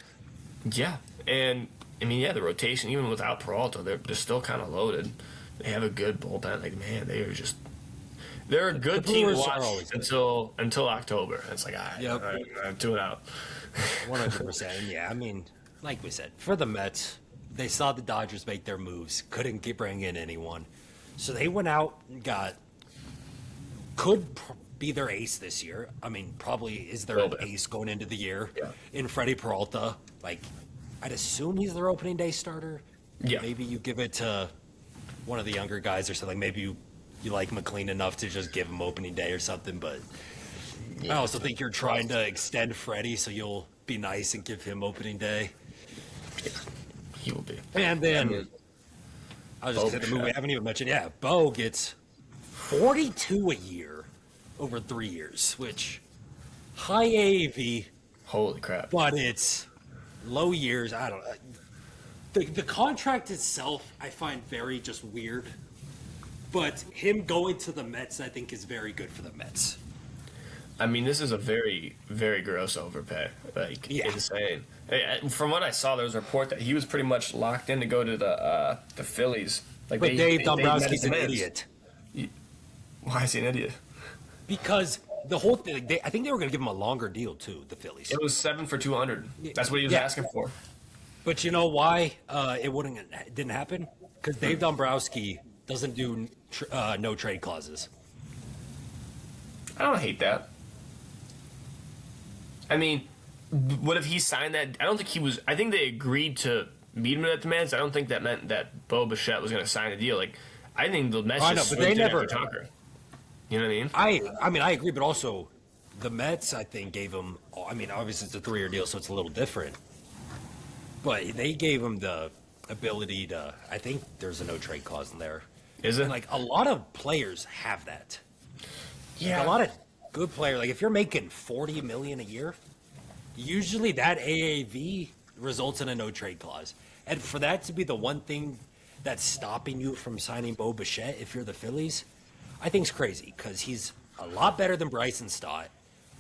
Yeah, and I mean, the rotation even without Peralta, they're still kind of loaded. They have a good bullpen. Like man, they're a good team to watch until October. It's like I'm doing out. 100%. Yeah, I mean, like we said, for the Mets, they saw the Dodgers make their moves, couldn't bring in anyone, so they went out and could be their ace this year. I mean, probably is their ace going into the year in Freddie Peralta. Like, I'd assume he's their opening day starter. Yeah. Maybe you give it to one of the younger guys or something. Maybe you like McLean enough to just give him opening day or something. But I also think you're trying to extend Freddie, so you'll be nice and give him opening day. Yeah, he will be. And then I was just going to say the movie I haven't even mentioned. Yeah, Bo gets $42 a year over 3 years, which high AAV. Holy crap! But it's low years. I don't know. The contract itself, I find very just weird. But him going to the Mets, I think, is very good for the Mets. I mean, this is a very, very gross overpay. Like, insane. From what I saw, there was a report that he was pretty much locked in to go to the Phillies. Like, but Dave Dombrowski's an idiot. Why is he an idiot? Because the whole thing, I think they were going to give him a longer deal, too, the Phillies. It was 7 for $200. That's what he was asking for. But you know why it didn't happen? Because Dave Dombrowski doesn't do no trade clauses. I don't hate that. I mean, what if he signed that? I don't think he was. I think they agreed to meet him at demands. I don't think that meant that Bo Bichette was going to sign a deal. Like, I think the Mets just but they never. Tucker. You know what I mean, I agree, but also the Mets, I think, gave him. I mean, obviously it's a 3-year deal, so it's a little different. But they gave him the ability to. I think there's a no trade clause in there. Is it? And like a lot of players have that. Yeah. Like a lot of good players. Like if you're making $40 million a year, usually that AAV results in a no trade clause. And for that to be the one thing that's stopping you from signing Bo Bichette, if you're the Phillies, I think it's crazy because he's a lot better than Bryson Stott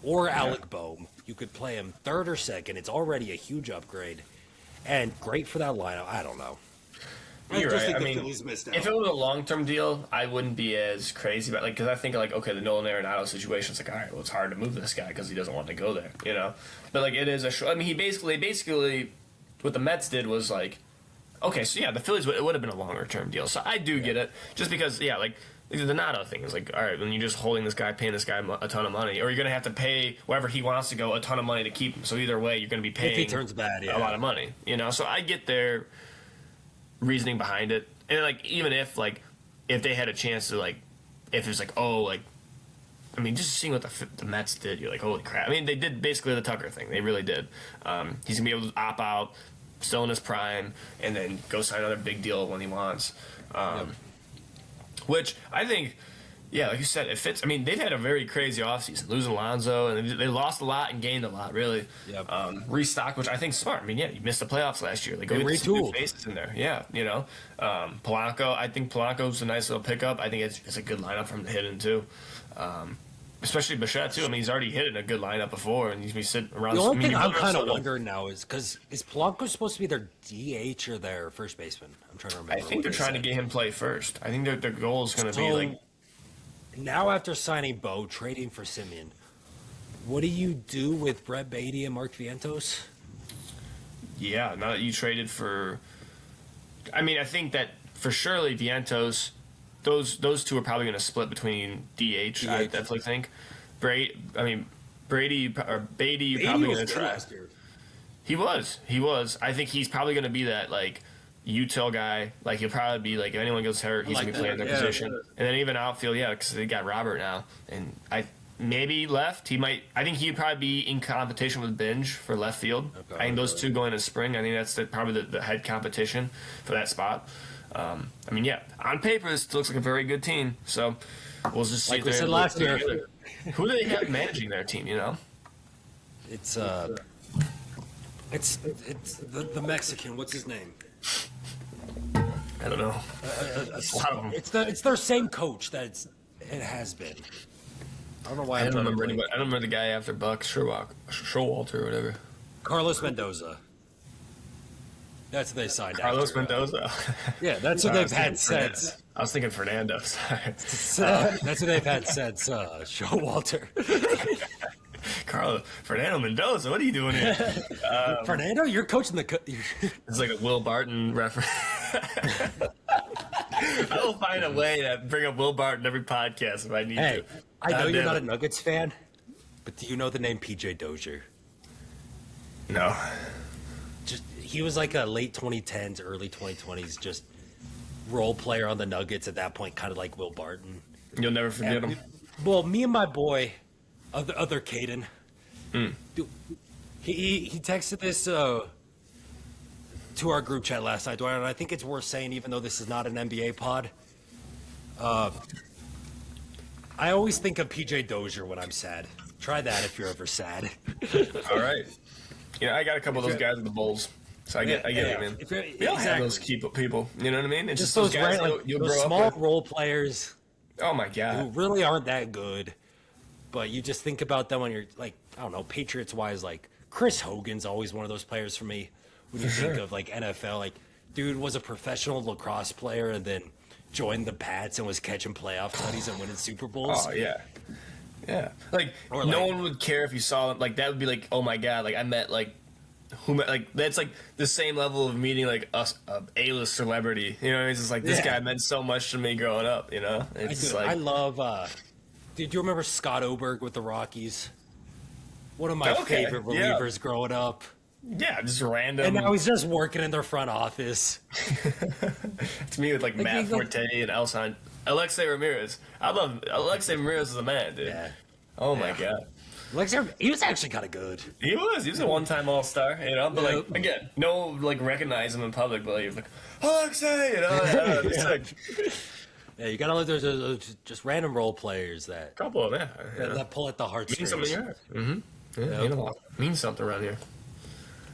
or Alec Boehm. You could play him third or second. It's already a huge upgrade and great for that lineup. I don't know. You're right. I the mean, Phillies missed out. if it was a long-term deal, I wouldn't be as crazy about because I think okay, the Nolan Arenado situation is like, all right, well, it's hard to move this guy because he doesn't want to go there, you know. But like, it is I mean, he basically, what the Mets did was like, okay, so yeah, the Phillies it would have been a longer-term deal. So I do get it, just because like the Donato thing is like, all right, when you're just holding this guy, paying this guy a ton of money, or you're gonna have to pay wherever he wants to go a ton of money to keep him. So either way, you're gonna be paying if he turns bad, a lot of money, you know. So I get their reasoning behind it, and like even if they had a chance to if it's I mean, just seeing what the Mets did, you're like, holy crap. I mean, they did basically the Tucker thing. They really did. He's gonna be able to opt out, still in his prime, and then go sign another big deal when he wants. Which I think, yeah, like you said, it fits. I mean, they've had a very crazy offseason, losing Alonso, and they lost a lot and gained a lot, really. Yep. Restock, which I think is smart. I mean, yeah, you missed the playoffs last year. They get some new faces in there. Yeah, you know. Polanco, I think Polanco's a nice little pickup. I think it's a good lineup for him to hit in, too. Especially Bichette, too. I mean, he's already hit in a good lineup before, and he's been sitting around. The only thing I'm kind of wondering now is because is Polanco supposed to be their DH or their first baseman? I'm trying to remember. I think they're trying to get him play first. I think their goal is going to be like. Now, after signing Bo, trading for Simeon, what do you do with Brett Beatty and Mark Vientos? Yeah, now that you traded for. I mean, I think that for surely Vientos. Those two are probably going to split between DH. I definitely think. Brady, Beatty, you're probably going to try. He was. I think he's probably going to be that util guy. Like he'll probably be if anyone gets hurt, he's going to be playing their position. And then even outfield, because they got Robert now, and maybe left. I think he'd probably be in competition with Binge for left field. Okay, I think those two going to spring. I think that's probably the head competition for that spot. On paper, this looks like a very good team. So we'll just see. Like we said last year, who do they have managing their team? You know, it's the Mexican. What's his name? I don't know. It's their same coach that it has been. I don't know why. I don't remember anybody. I don't remember the guy after Buck Showalter or whatever. Carlos Mendoza. That's what they signed. Carlos Mendoza. Yeah, that's what they've had since. I was thinking Fernando. Sorry. That's what they've had since Showalter. Fernando Mendoza, what are you doing here? Fernando, you're coaching the. It's like a Will Barton reference. I will find a way to bring up Will Barton every podcast if I need to. I know you're not a Nuggets fan, but do you know the name PJ Dozier? No. He was like a late 2010s, early 2020s, just role player on the Nuggets at that point, kind of like Will Barton. You'll never forget him. Well, me and my boy, other Caden, he texted this to our group chat last night, and I think it's worth saying, even though this is not an NBA pod. I always think of PJ Dozier when I'm sad. Try that if you're ever sad. All right. I got a couple of those guys with the Bulls. So I get it, man. We all have those people. You know what I mean? It's Just those those, guys like, you'll those grow small up with. role players Oh my who god. really aren't that good, but you just think about them when you're like, I don't know, Patriots wise, like Chris Hogan's always one of those players for me. When you think of like NFL, like dude was a professional lacrosse player and then joined the Pats and was catching playoff tutties and winning Super Bowls. Oh yeah. Yeah. Like Or, no like- one would care if you saw them. Like that would be like, oh my god, like I met like like that's like the same level of meeting like a A-list celebrity. You know, it's just like this Yeah. guy meant so much to me growing up. You know, it's like I love. Did you remember Scott Oberg with the Rockies? One of my Okay, favorite yeah. relievers growing up. yeah, just random. And now he's just working in their front office. To me with like Matt he's like- Forte and Alexei Ramirez. I love Alexei Ramirez as a man, dude. Yeah. Oh my Yeah. god. He was actually kind of good. He was a one-time All-Star, you know. But Yeah. like again, no like recognize him in public, but like Alexei, you know. It's Yeah. like Yeah, you gotta look. There's just random role players that couple of them. Yeah. that pull at the heartstrings. Means something here. Mm-hmm. Yeah, mean a lot. Means something around here.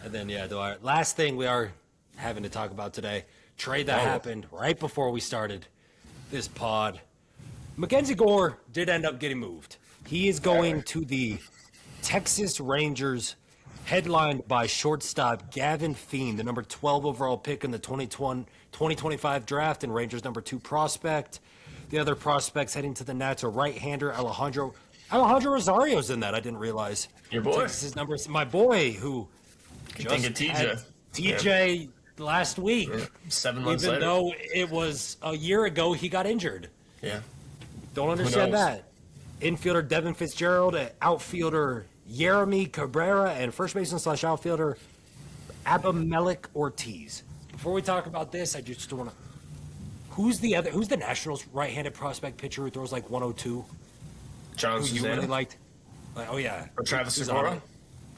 And then our last thing we are having to talk about today, trade that Oh. happened right before we started this pod. Mackenzie Gore did end up getting moved. He is going to the Texas Rangers, headlined by shortstop Gavin Fiend, the number 12 overall pick in the 2025 draft and Rangers number 2 prospect. The other prospects heading to the Nats are right-hander Alejandro Rosario's in that. I didn't realize. Your boy. Texas's number, my boy, who Think of TJ. had TJ last week. 7 months Even later. though it was a year ago, he got injured. Yeah. Don't understand knows? that. Infielder Devin Fitzgerald, outfielder Jeremy Cabrera, and first baseman / outfielder Abimelech Ortiz. Before we talk about this, I just want to. Who's the Nationals' right-handed prospect pitcher who throws like 102? John Who you Susanna. really liked? Like, oh yeah. Or Travis Susana.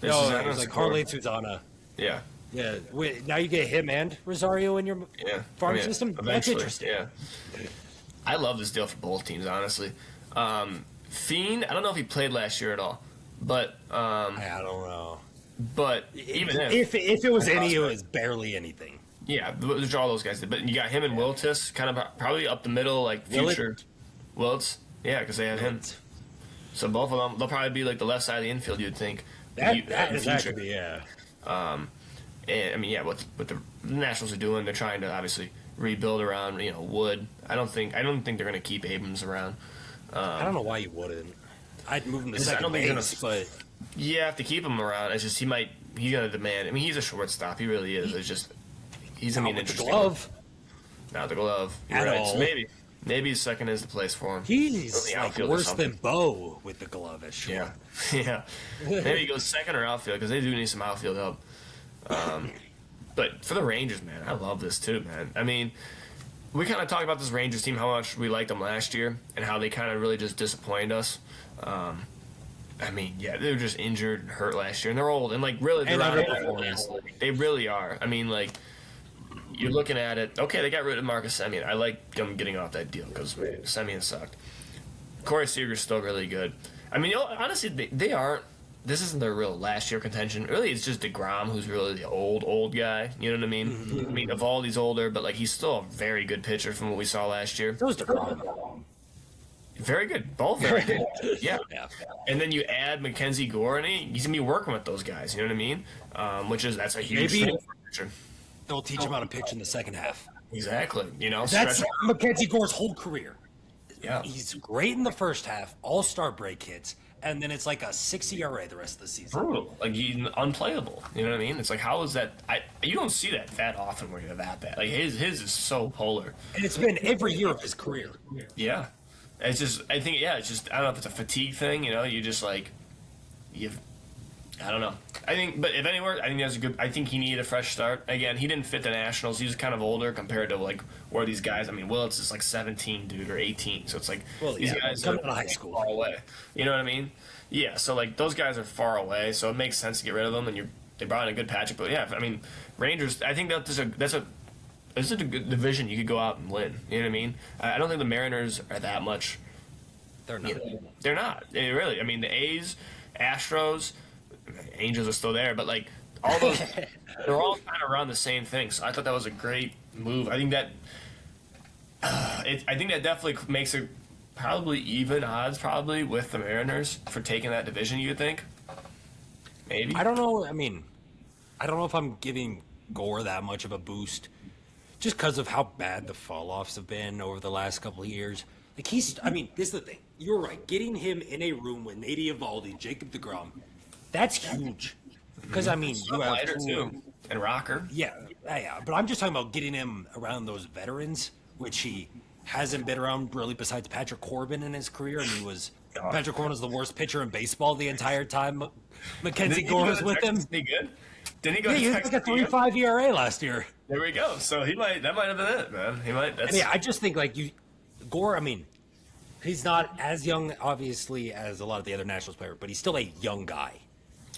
Segura. No, it was like Harley Susana. Yeah. Yeah. Wait, now you get him and Rosario in your Yeah. farm I mean, system? That's eventually, interesting. Yeah. I love this deal for both teams, honestly. Fiend, I don't know if he played last year at all, but I don't know. even If it was any, it was barely anything. yeah, there's all those guys. But you got him and Wiltis, kind of probably up the middle, like future Wilts. Yeah, because they have him. So both of them, they'll probably be like the left side of the infield. You'd think. That in is future. actually, yeah. And I mean, yeah, what the Nationals are doing, they're trying to obviously rebuild around Wood. I don't think they're going to keep Abrams around. I don't know why you wouldn't. I'd move him to I second don't think he's base, but You have to keep him around. It's just he's going to demand. I mean, he's a shortstop. He really is. It's just he's going to be not an with the interesting. glove. Not the glove. You're At right. all. So maybe second is the place for him. He's The like outfield or worse something. than Bo with the glove at short. Yeah, yeah. Maybe he goes second or outfield because they do need some outfield help. But for the Rangers, man, I love this too, man. I mean, we kind of talked about this Rangers team, how much we liked them last year, and how they kind of really just disappointed us. I mean, yeah, they were just injured and hurt last year, and they're old, and like really, they're And out of underperforming. They really are. I mean, like you're looking at it. Okay, they got rid of Marcus Semien. I like them getting off that deal because Semien sucked. Corey Seager's still really good. I mean, honestly, they aren't. This isn't their real last year contention. Really, it's just DeGrom who's really the old guy. You know what I mean? Mm-hmm. I mean, Evaldi's older, but like he's still a very good pitcher from what we saw last year. Those DeGrom. Very good, both very good. Yeah. Yeah. And then you add Mackenzie Gore, and he's gonna be working with those guys. You know what I mean? That's a huge Maybe- thing for a pitcher. They'll teach him how to pitch in the second half. Exactly. You know, That's stretch- Mackenzie Gore's whole career. yeah. He's great in the first half, all-star break hits, and then it's like a 6 ERA the rest of the season. Brutal. Like he's unplayable. You know what I mean? It's like how is that? You don't see that often where you're that bad. Like his is so polar. And it's been every year of his career. Yeah. It's just I think it's just I don't know if it's a fatigue thing. You just like I don't know. I think, but if anywhere, I think that's a good. I think he needed a fresh start. Again, he didn't fit the Nationals. He was kind of older compared to like where these guys. I mean, Willits is like 17, dude, or 18. So it's like Well, these yeah, guys coming are out of high school. far away. You know what I mean? Yeah. So like those guys are far away. So it makes sense to get rid of them. And they brought in a good Patrick. But yeah, I mean, Rangers. I think that's a good division you could go out and win. You know what I mean? I don't think the Mariners are that much. They're not. They're not. Really. I mean, the A's, Astros, Angels are still there, but like all those, they're all kind of around the same thing. So I thought that was a great move. I think that, I think that definitely makes it probably even odds probably with the Mariners for taking that division. You would think, maybe. I don't know. I mean, I don't know if I'm giving Gore that much of a boost, just because of how bad the fall-offs have been over the last couple of years. Like I mean, this is the thing. You're right. Getting him in a room with Nady Eovaldi, Jacob deGrom, that's huge. Because I mean, you have Lighter too, and Rocker. Yeah. But I'm just talking about getting him around those veterans, which he hasn't been around really besides Patrick Corbin in his career. And Patrick Corbin was the worst pitcher in baseball the entire time Mackenzie Gore was with him. He good? Didn't he go? Yeah, he was like a 3.5 ERA last year. There we go. So that might have been it, man. He might. That's... I just think Gore. I mean, he's not as young, obviously, as a lot of the other Nationals players, but he's still a young guy.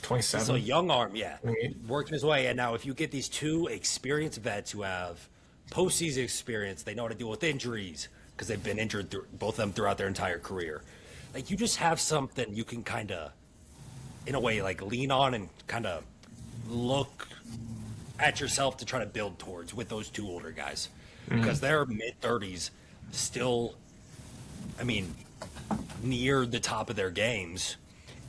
27. So a young arm, yeah, Mm-hmm. working his way. And now, if you get these two experienced vets who have postseason experience, they know how to deal with injuries because they've been injured both of them throughout their entire career. Like you just have something you can kind of, in a way, like lean on and kind of look at yourself to try to build towards with those two older guys because they're mid-30s, still. I mean, near the top of their games.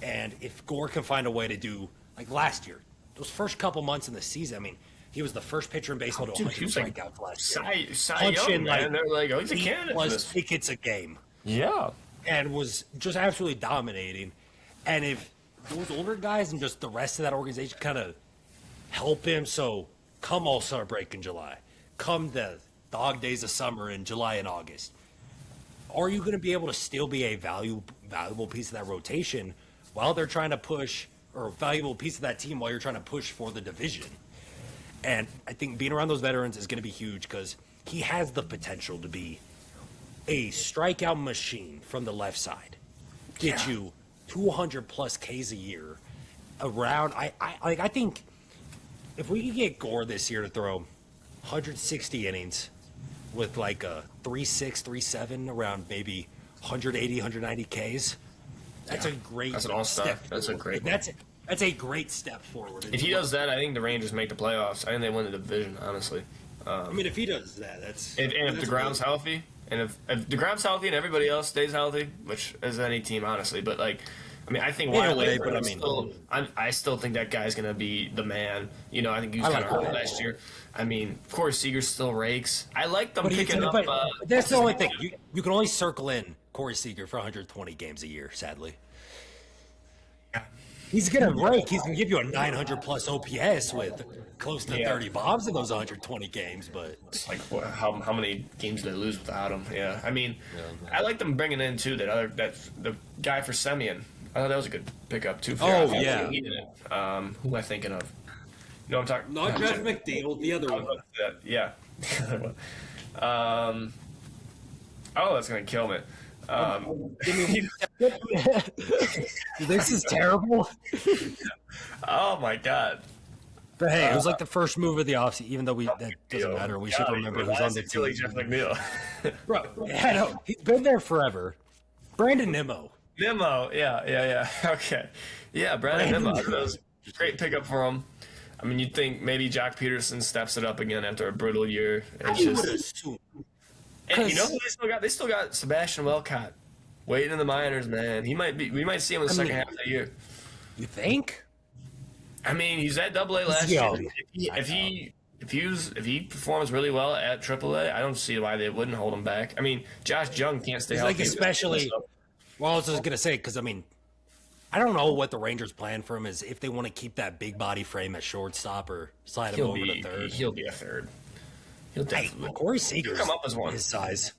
And if Gore can find a way to do, like last year, those first couple months in the season, I mean, he was the first pitcher in baseball to 100 strikeouts last year. Cy Young, man. They're like, oh, he's a candidate. Was tickets a game. Yeah. And was just absolutely dominating. And if those older guys and just the rest of that organization kind of help him, so come All-Star break in July, come the dog days of summer in July and August, are you going to be able to still be a valuable piece of that rotation while they're trying to push, or a valuable piece of that team while you're trying to push for the division? And I think being around those veterans is going to be huge because he has the potential to be a strikeout machine from the left side. Get you 200 plus Ks a year around. I think if we could get Gore this year to throw 160 innings with like a 3.6, 3.7 around maybe 180, 190 Ks. That's a great That's an all-star. step. That's a great one. That's a great step forward. If he does that, I think the Rangers make the playoffs. I think they win the division, honestly. I mean, if he does that, that's. And if DeGrom's healthy, and if DeGrom's healthy and everybody else stays healthy, which is any team, honestly, but like, I mean, I think Wiley, but I still think that guy's gonna be the man. You know, I think he was kind of hurt last year. I mean, of course, Seager still rakes. I like them picking up. But that's the only thing. You can only circle in Corey Seager for 120 games a year, sadly. He's going to rake. He's going to give you a 900 plus OPS with close to 30 bombs in those 120 games. But it's like, how many games did they lose without him? Yeah, I mean, I like them bringing in too that the guy for Semyon. I thought that was a good pickup too. Who am I thinking of? You know what I'm talking? Not Jeff McDaniel, the other one. Yeah. That's gonna kill me. This is terrible. Oh my god. But hey, it was like the first move of the offseason, even though that doesn't matter. We should remember who's on the team. Jeff McNeil. Bro, he's been there forever. Brandon Nimmo. Yeah. Okay. Yeah, Brandon Nimmo. That was a great pickup for him. I mean, you'd think maybe Jack Peterson steps it up again after a brutal year. It's just, and you know who they still got? They still got Sebastian Welcott waiting in the minors, man. We might see him in the second half of the year. You think? I mean, he's at Double A last year. If he performs really well at Triple A, I don't see why they wouldn't hold him back. I mean, Josh Jung can't stay healthy. Like especially. Well, I was just gonna say because I mean, I don't know what the Rangers' plan for him is. If they want to keep that big body frame at shortstop or slide him over to third, he'll be a third. He'll definitely. Corey Seager come up as one. His size.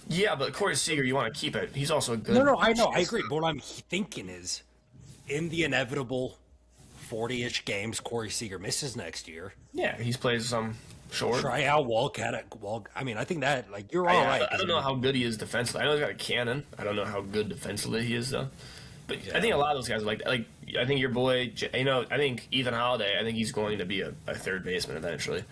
Yeah, but Corey Seager, you want to keep it. He's also good. No, I know, I agree. But what I'm thinking is, in the inevitable 40-ish games Corey Seager misses next year. Yeah, he's plays some short. Try out Walcott. I mean, I think that you're all right. I don't know how good he is defensively. I know he's got a cannon. I don't know how good defensively he is though. But I think a lot of those guys are like that. Like I think your boy, I think Ethan Holiday. I think he's going to be a third baseman eventually.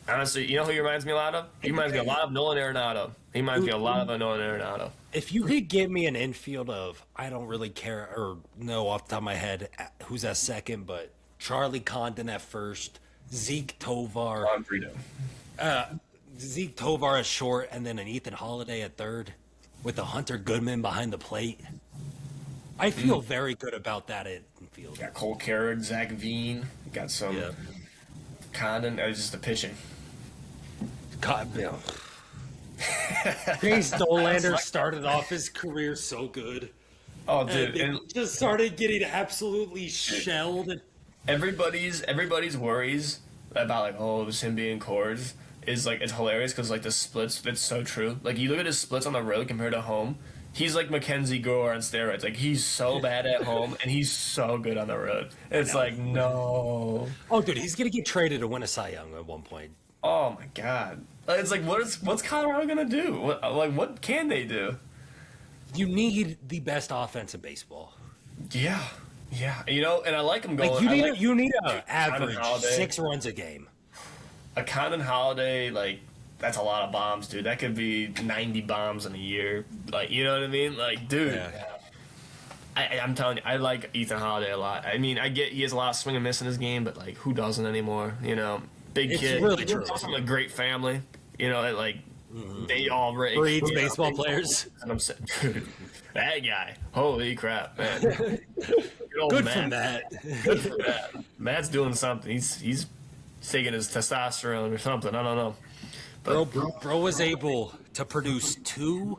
Honestly, you know who he reminds me a lot of? He reminds me a lot of Nolan Arenado. He reminds me a lot of Nolan Arenado. If you could give me an infield of, I don't really care or know off the top of my head who's at second, but Charlie Condon at first, Zeke Tovar, On Frito. Zeke Tovar at short, and then an Ethan Holiday at third, with a Hunter Goodman behind the plate. I feel very good about that infield. Got Cole Carrick, Zach Veen. Got some Condon. It's just the pitching. God, Chase Dolander started off his career so good. Oh, dude, And just started getting absolutely shelled. Everybody's worries about like, oh, it was him being Coors is like it's hilarious because like the splits, it's so true. Like you look at his splits on the road compared to home, he's like Mackenzie Gore on steroids. Like he's so bad at home and he's so good on the road. It's like no. Oh, dude, he's gonna get traded to win a Cy Young at one point. Oh my god. It's like what's Colorado gonna do? What can they do? You need the best offense in baseball. Yeah. You know, and I like him going. Like you need an average Holiday. 6 runs a game. A Condon Holiday, like that's a lot of bombs, dude. That could be 90 bombs in a year. Like, you know what I mean? Like, dude. Yeah. I'm telling you, I like Ethan Holiday a lot. I mean, I get he has a lot of swing and miss in his game, but like, who doesn't anymore? You know, big It's kid. really true. Comes from a great family. You know, that like they all Breeds baseball players. And I'm saying, dude, that guy, holy crap, man. Good old Good Matt. for Matt. Good for Matt. Matt's doing something. He's taking his testosterone or something. I don't know. But Bro was able to produce 2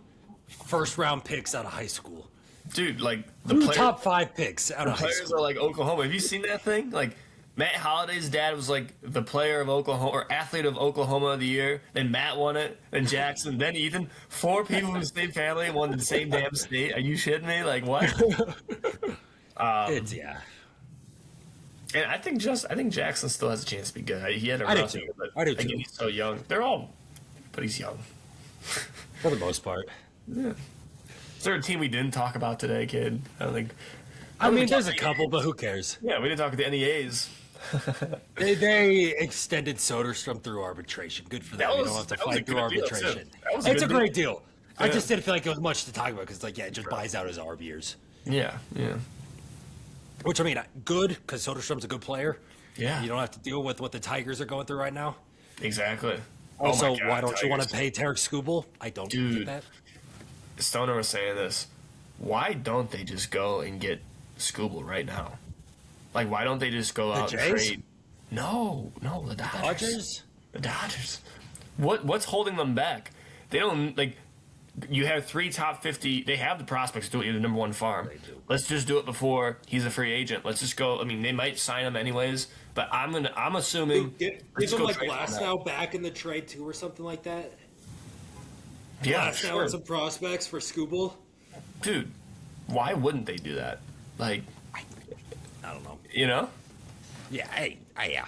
first-round picks out of high school. dude, like the 2 players, top 5 picks out of high players school. are like Oklahoma. Have you seen that thing? Like Matt Holliday's dad was like the player of Oklahoma or athlete of Oklahoma of the year. Then Matt won it. Then Jackson. Then Ethan. 4 people from the same family won the same damn state. Are you shitting me? Like what? It's And I think Jackson still has a chance to be good. He had a I do rough too. year, but I do again, too. he's so young. They're all, but he's young. for the most part. Yeah. Is there a team we didn't talk about today, kid? I don't think. I mean, there's a couple, but who cares? Yeah, we didn't talk about the NEAs. They extended Soderstrom through arbitration. Good for them. You don't have to that was a fight through good deal, too. arbitration. That was It's a good great deal. I Yeah. just didn't feel like it was much to talk about because, like, it just buys out his ARB years. Yeah. Which, I mean, good because Soderstrom's a good player. Yeah. You don't have to deal with what the Tigers are going through right now. Exactly. Also, Oh my God, why don't you want to Tigers. pay Tarek Skubal? I don't Dude. get that. Stoner was saying this. Why don't they just go and get Scooble right now? Like, why don't they just go out and Jays? trade? No, the Dodgers. Dodgers? The Dodgers. What's holding them back? They don't like. You have 3 top 50. They have the prospects to do it. You're the number 1 farm. They do. Let's just do it before he's a free agent. Let's just go. I mean, they might sign him anyways, but I'm assuming. Give let's him go like trade him now. Glasnow back in the trade too, or something like that. Yeah, Glasnow sure. and some prospects for Scooble. Dude, why wouldn't they do that? Like, I don't know. you know, Yeah, yeah.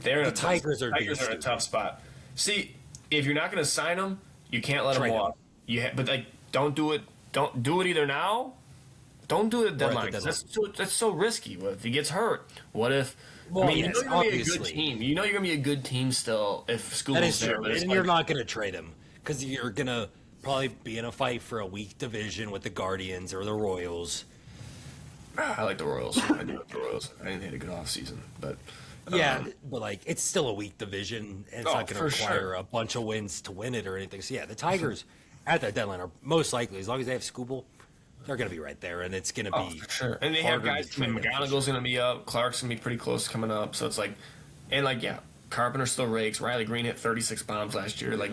they're in The a Tigers are being Tigers are in a stupid. tough spot. See, if you're not going to sign them, you can't let Trade them them. walk. But like, don't do it. Don't do it either now. Don't do it at Or at deadline. the 'Cause That's so risky. What if he gets hurt? What if? Well, I mean, yes, you know you're going to be a good obviously. team. You know you're going to be a good team still if That Scooble's is there. true. But it's And like, you're not going to trade him because you're going to probably be in a fight for a weak division with the Guardians or the Royals. I like the Royals. I do like the Royals. I didn't hit a good off season, but Yeah, but like it's still a weak division, and it's Oh, not going to for require sure. a bunch of wins to win it or anything. So yeah, the Tigers at that deadline are most likely, as long as they have Scooble, they're going to be right there, and it's going to Oh, be for sure. And they have harder guys. to I mean, trade them, for McGonagall's going to be up. Clark's going to be pretty close coming up. So it's like, and like, yeah, Carpenter still rakes. Riley Green hit 36 bombs last year. Like,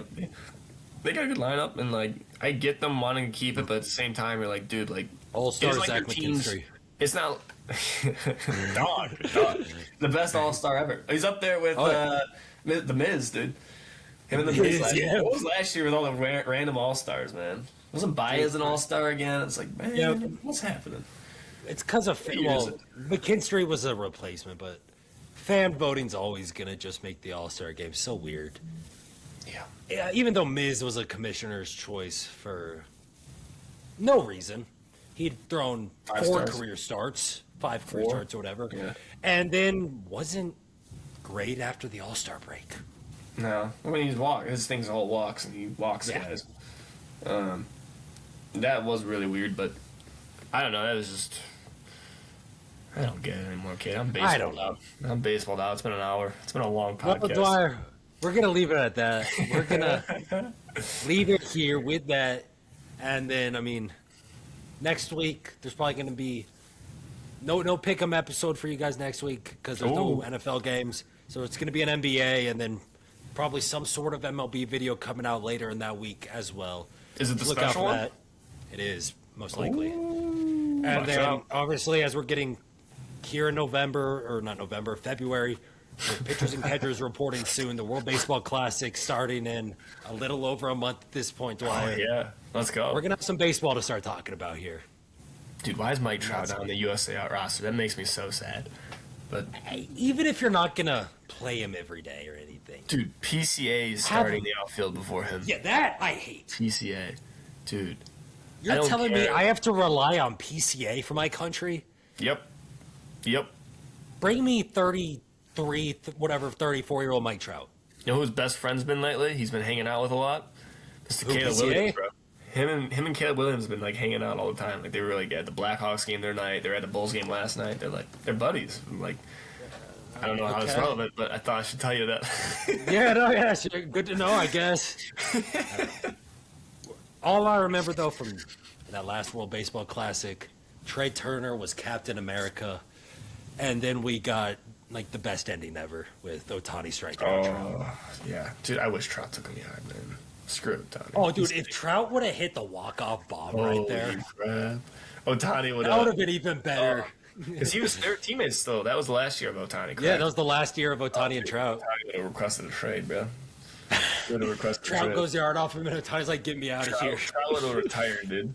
they got a good lineup, and like, I get them wanting to keep it, but at the same time, you're like, dude, like, All-Star it's like Zach your team's- McKinstry. It's not dog, the best All Star ever. He's up there with the Miz, dude. Him and the Miz. Miz, Last, yeah. What was last year with all the random All Stars, man? Wasn't Baez an All Star again? It's like, man, Yeah. what's happening? It's because of year well, is it? McKinstry was a replacement, but fan voting's always going to just make the All-Star game so weird. Yeah. Yeah, even though Miz was a commissioner's choice for no reason, he'd thrown 5 4 stars. career starts, 5 career 4? starts or whatever, Yeah. and then wasn't great after the All-Star break. No, when he's his thing's all walks, and he walks Yeah. guys. That was really weird, but I don't know. That was just I don't get it anymore, kid. I'm I baseball don't know. out. I'm baseball out. It's been an hour. It's been a long Well, podcast. Dwyer, we're gonna leave it at that. We're gonna leave it here with that, and then I mean, next week there's probably gonna be no pick'em episode for you guys next week because there's no Ooh. NFL games. So it's gonna be an NBA, and then probably some sort of MLB video coming out later in that week as well. Is it the Just look out special for one? that. It is most likely. Ooh, And watch then, out. obviously, as we're getting here in February, with pitchers and catchers reporting soon. The World Baseball Classic starting in a little over a month at this point, Oh, Dwyer. yeah. Let's go. We're going to have some baseball to start talking about here. Dude, why is Mike Trout not on the USA roster? That makes me so sad. But, Even if you're not going to play him every day or anything. dude, PCA is Have starting him. the outfield before him. Yeah, that I hate. PCA. Dude. I You're don't telling me care. I have to rely on PCA for my country? Yep. Bring me 34-year-old Mike Trout. You know who his best friend's been lately? He's been hanging out with a lot? Mr. Who, Caleb PCA? Williams, bro. Him and Caleb Williams have been like hanging out all the time. Like they were like at the Blackhawks game their night. They were at the Bulls game last night. They're buddies. I'm like, I don't know how it's Okay. relevant, but I thought I should tell you that. Yeah, sure. Good to know, I guess. All I remember, though, from that last World Baseball Classic, Trey Turner was Captain America, and then we got, like, the best ending ever with Ohtani striking out Trout. Oh, yeah. Dude, I wish Trout took me hard, man. Screw Ohtani. Oh, dude, if Trout would have hit the walk-off bomb right there, Crap. Ohtani would that would have. have been even better. Because he was their teammates still. That was the last year of Ohtani, correct? Yeah, that was the last year of Ohtani and Trout. Ohtani would have requested a trade, bro. He would have requested a Trout trade. goes yard off him, and Ohtani's like, get me out of here. Trout would have retired, dude.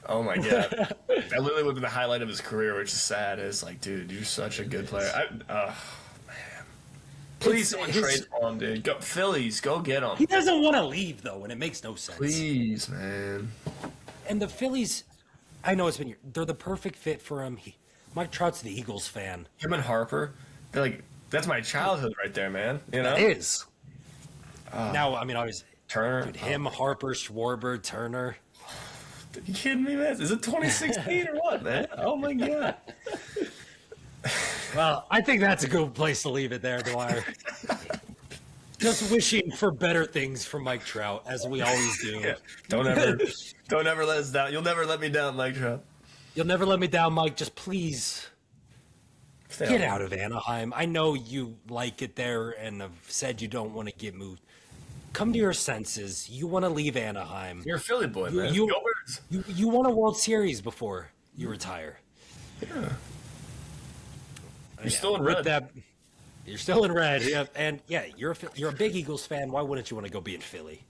Oh my god, that literally would have been the highlight of his career, which is sad. It's like, dude, you're such a good player. Man, please someone trade for him, dude. Go Phillies, go get him. He doesn't want to leave, though, and it makes no sense. Please, man. And the Phillies, I know they're the perfect fit for him. Mike Trout's the Eagles fan. Him and Harper, they're like, that's my childhood right there, man. You know, It is. Now, I mean, obviously, Turner. dude, him, Harper, Schwarber, Turner. Are you kidding me, man? Is it 2016 or what, man? Oh my god. Well, I think that's a good place to leave it there, Dwyer. Just wishing for better things for Mike Trout, as we always do. Yeah. Don't ever let us down. You'll never let me down, Mike Trout. You'll never let me down, Mike. Just please Stay get on. out of Anaheim. I know you like it there and have said you don't want to get moved. Come to your senses. You want to leave Anaheim. You're a Philly boy, man. you- Go Birds. You won a World Series before you retire. Yeah. You're still in red. You're still in red. Yeah, and yeah, you're a big Eagles fan. Why wouldn't you want to go be in Philly?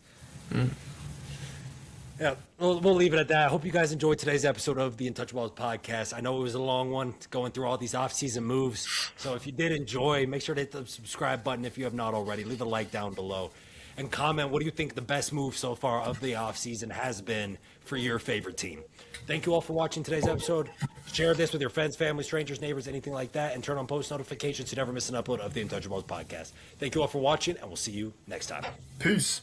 Yeah, we'll leave it at that. I hope you guys enjoyed today's episode of the Untouchaballs podcast. I know it was a long one, going through all these off-season moves. So if you did enjoy, make sure to hit the subscribe button if you have not already. Leave a like down below. And comment, what do you think the best move so far of the offseason has been for your favorite team? Thank you all for watching today's episode. Share this with your friends, family, strangers, neighbors, anything like that, and turn on post notifications so you never miss an upload of the Untouchables podcast. Thank you all for watching, and we'll see you next time. Peace.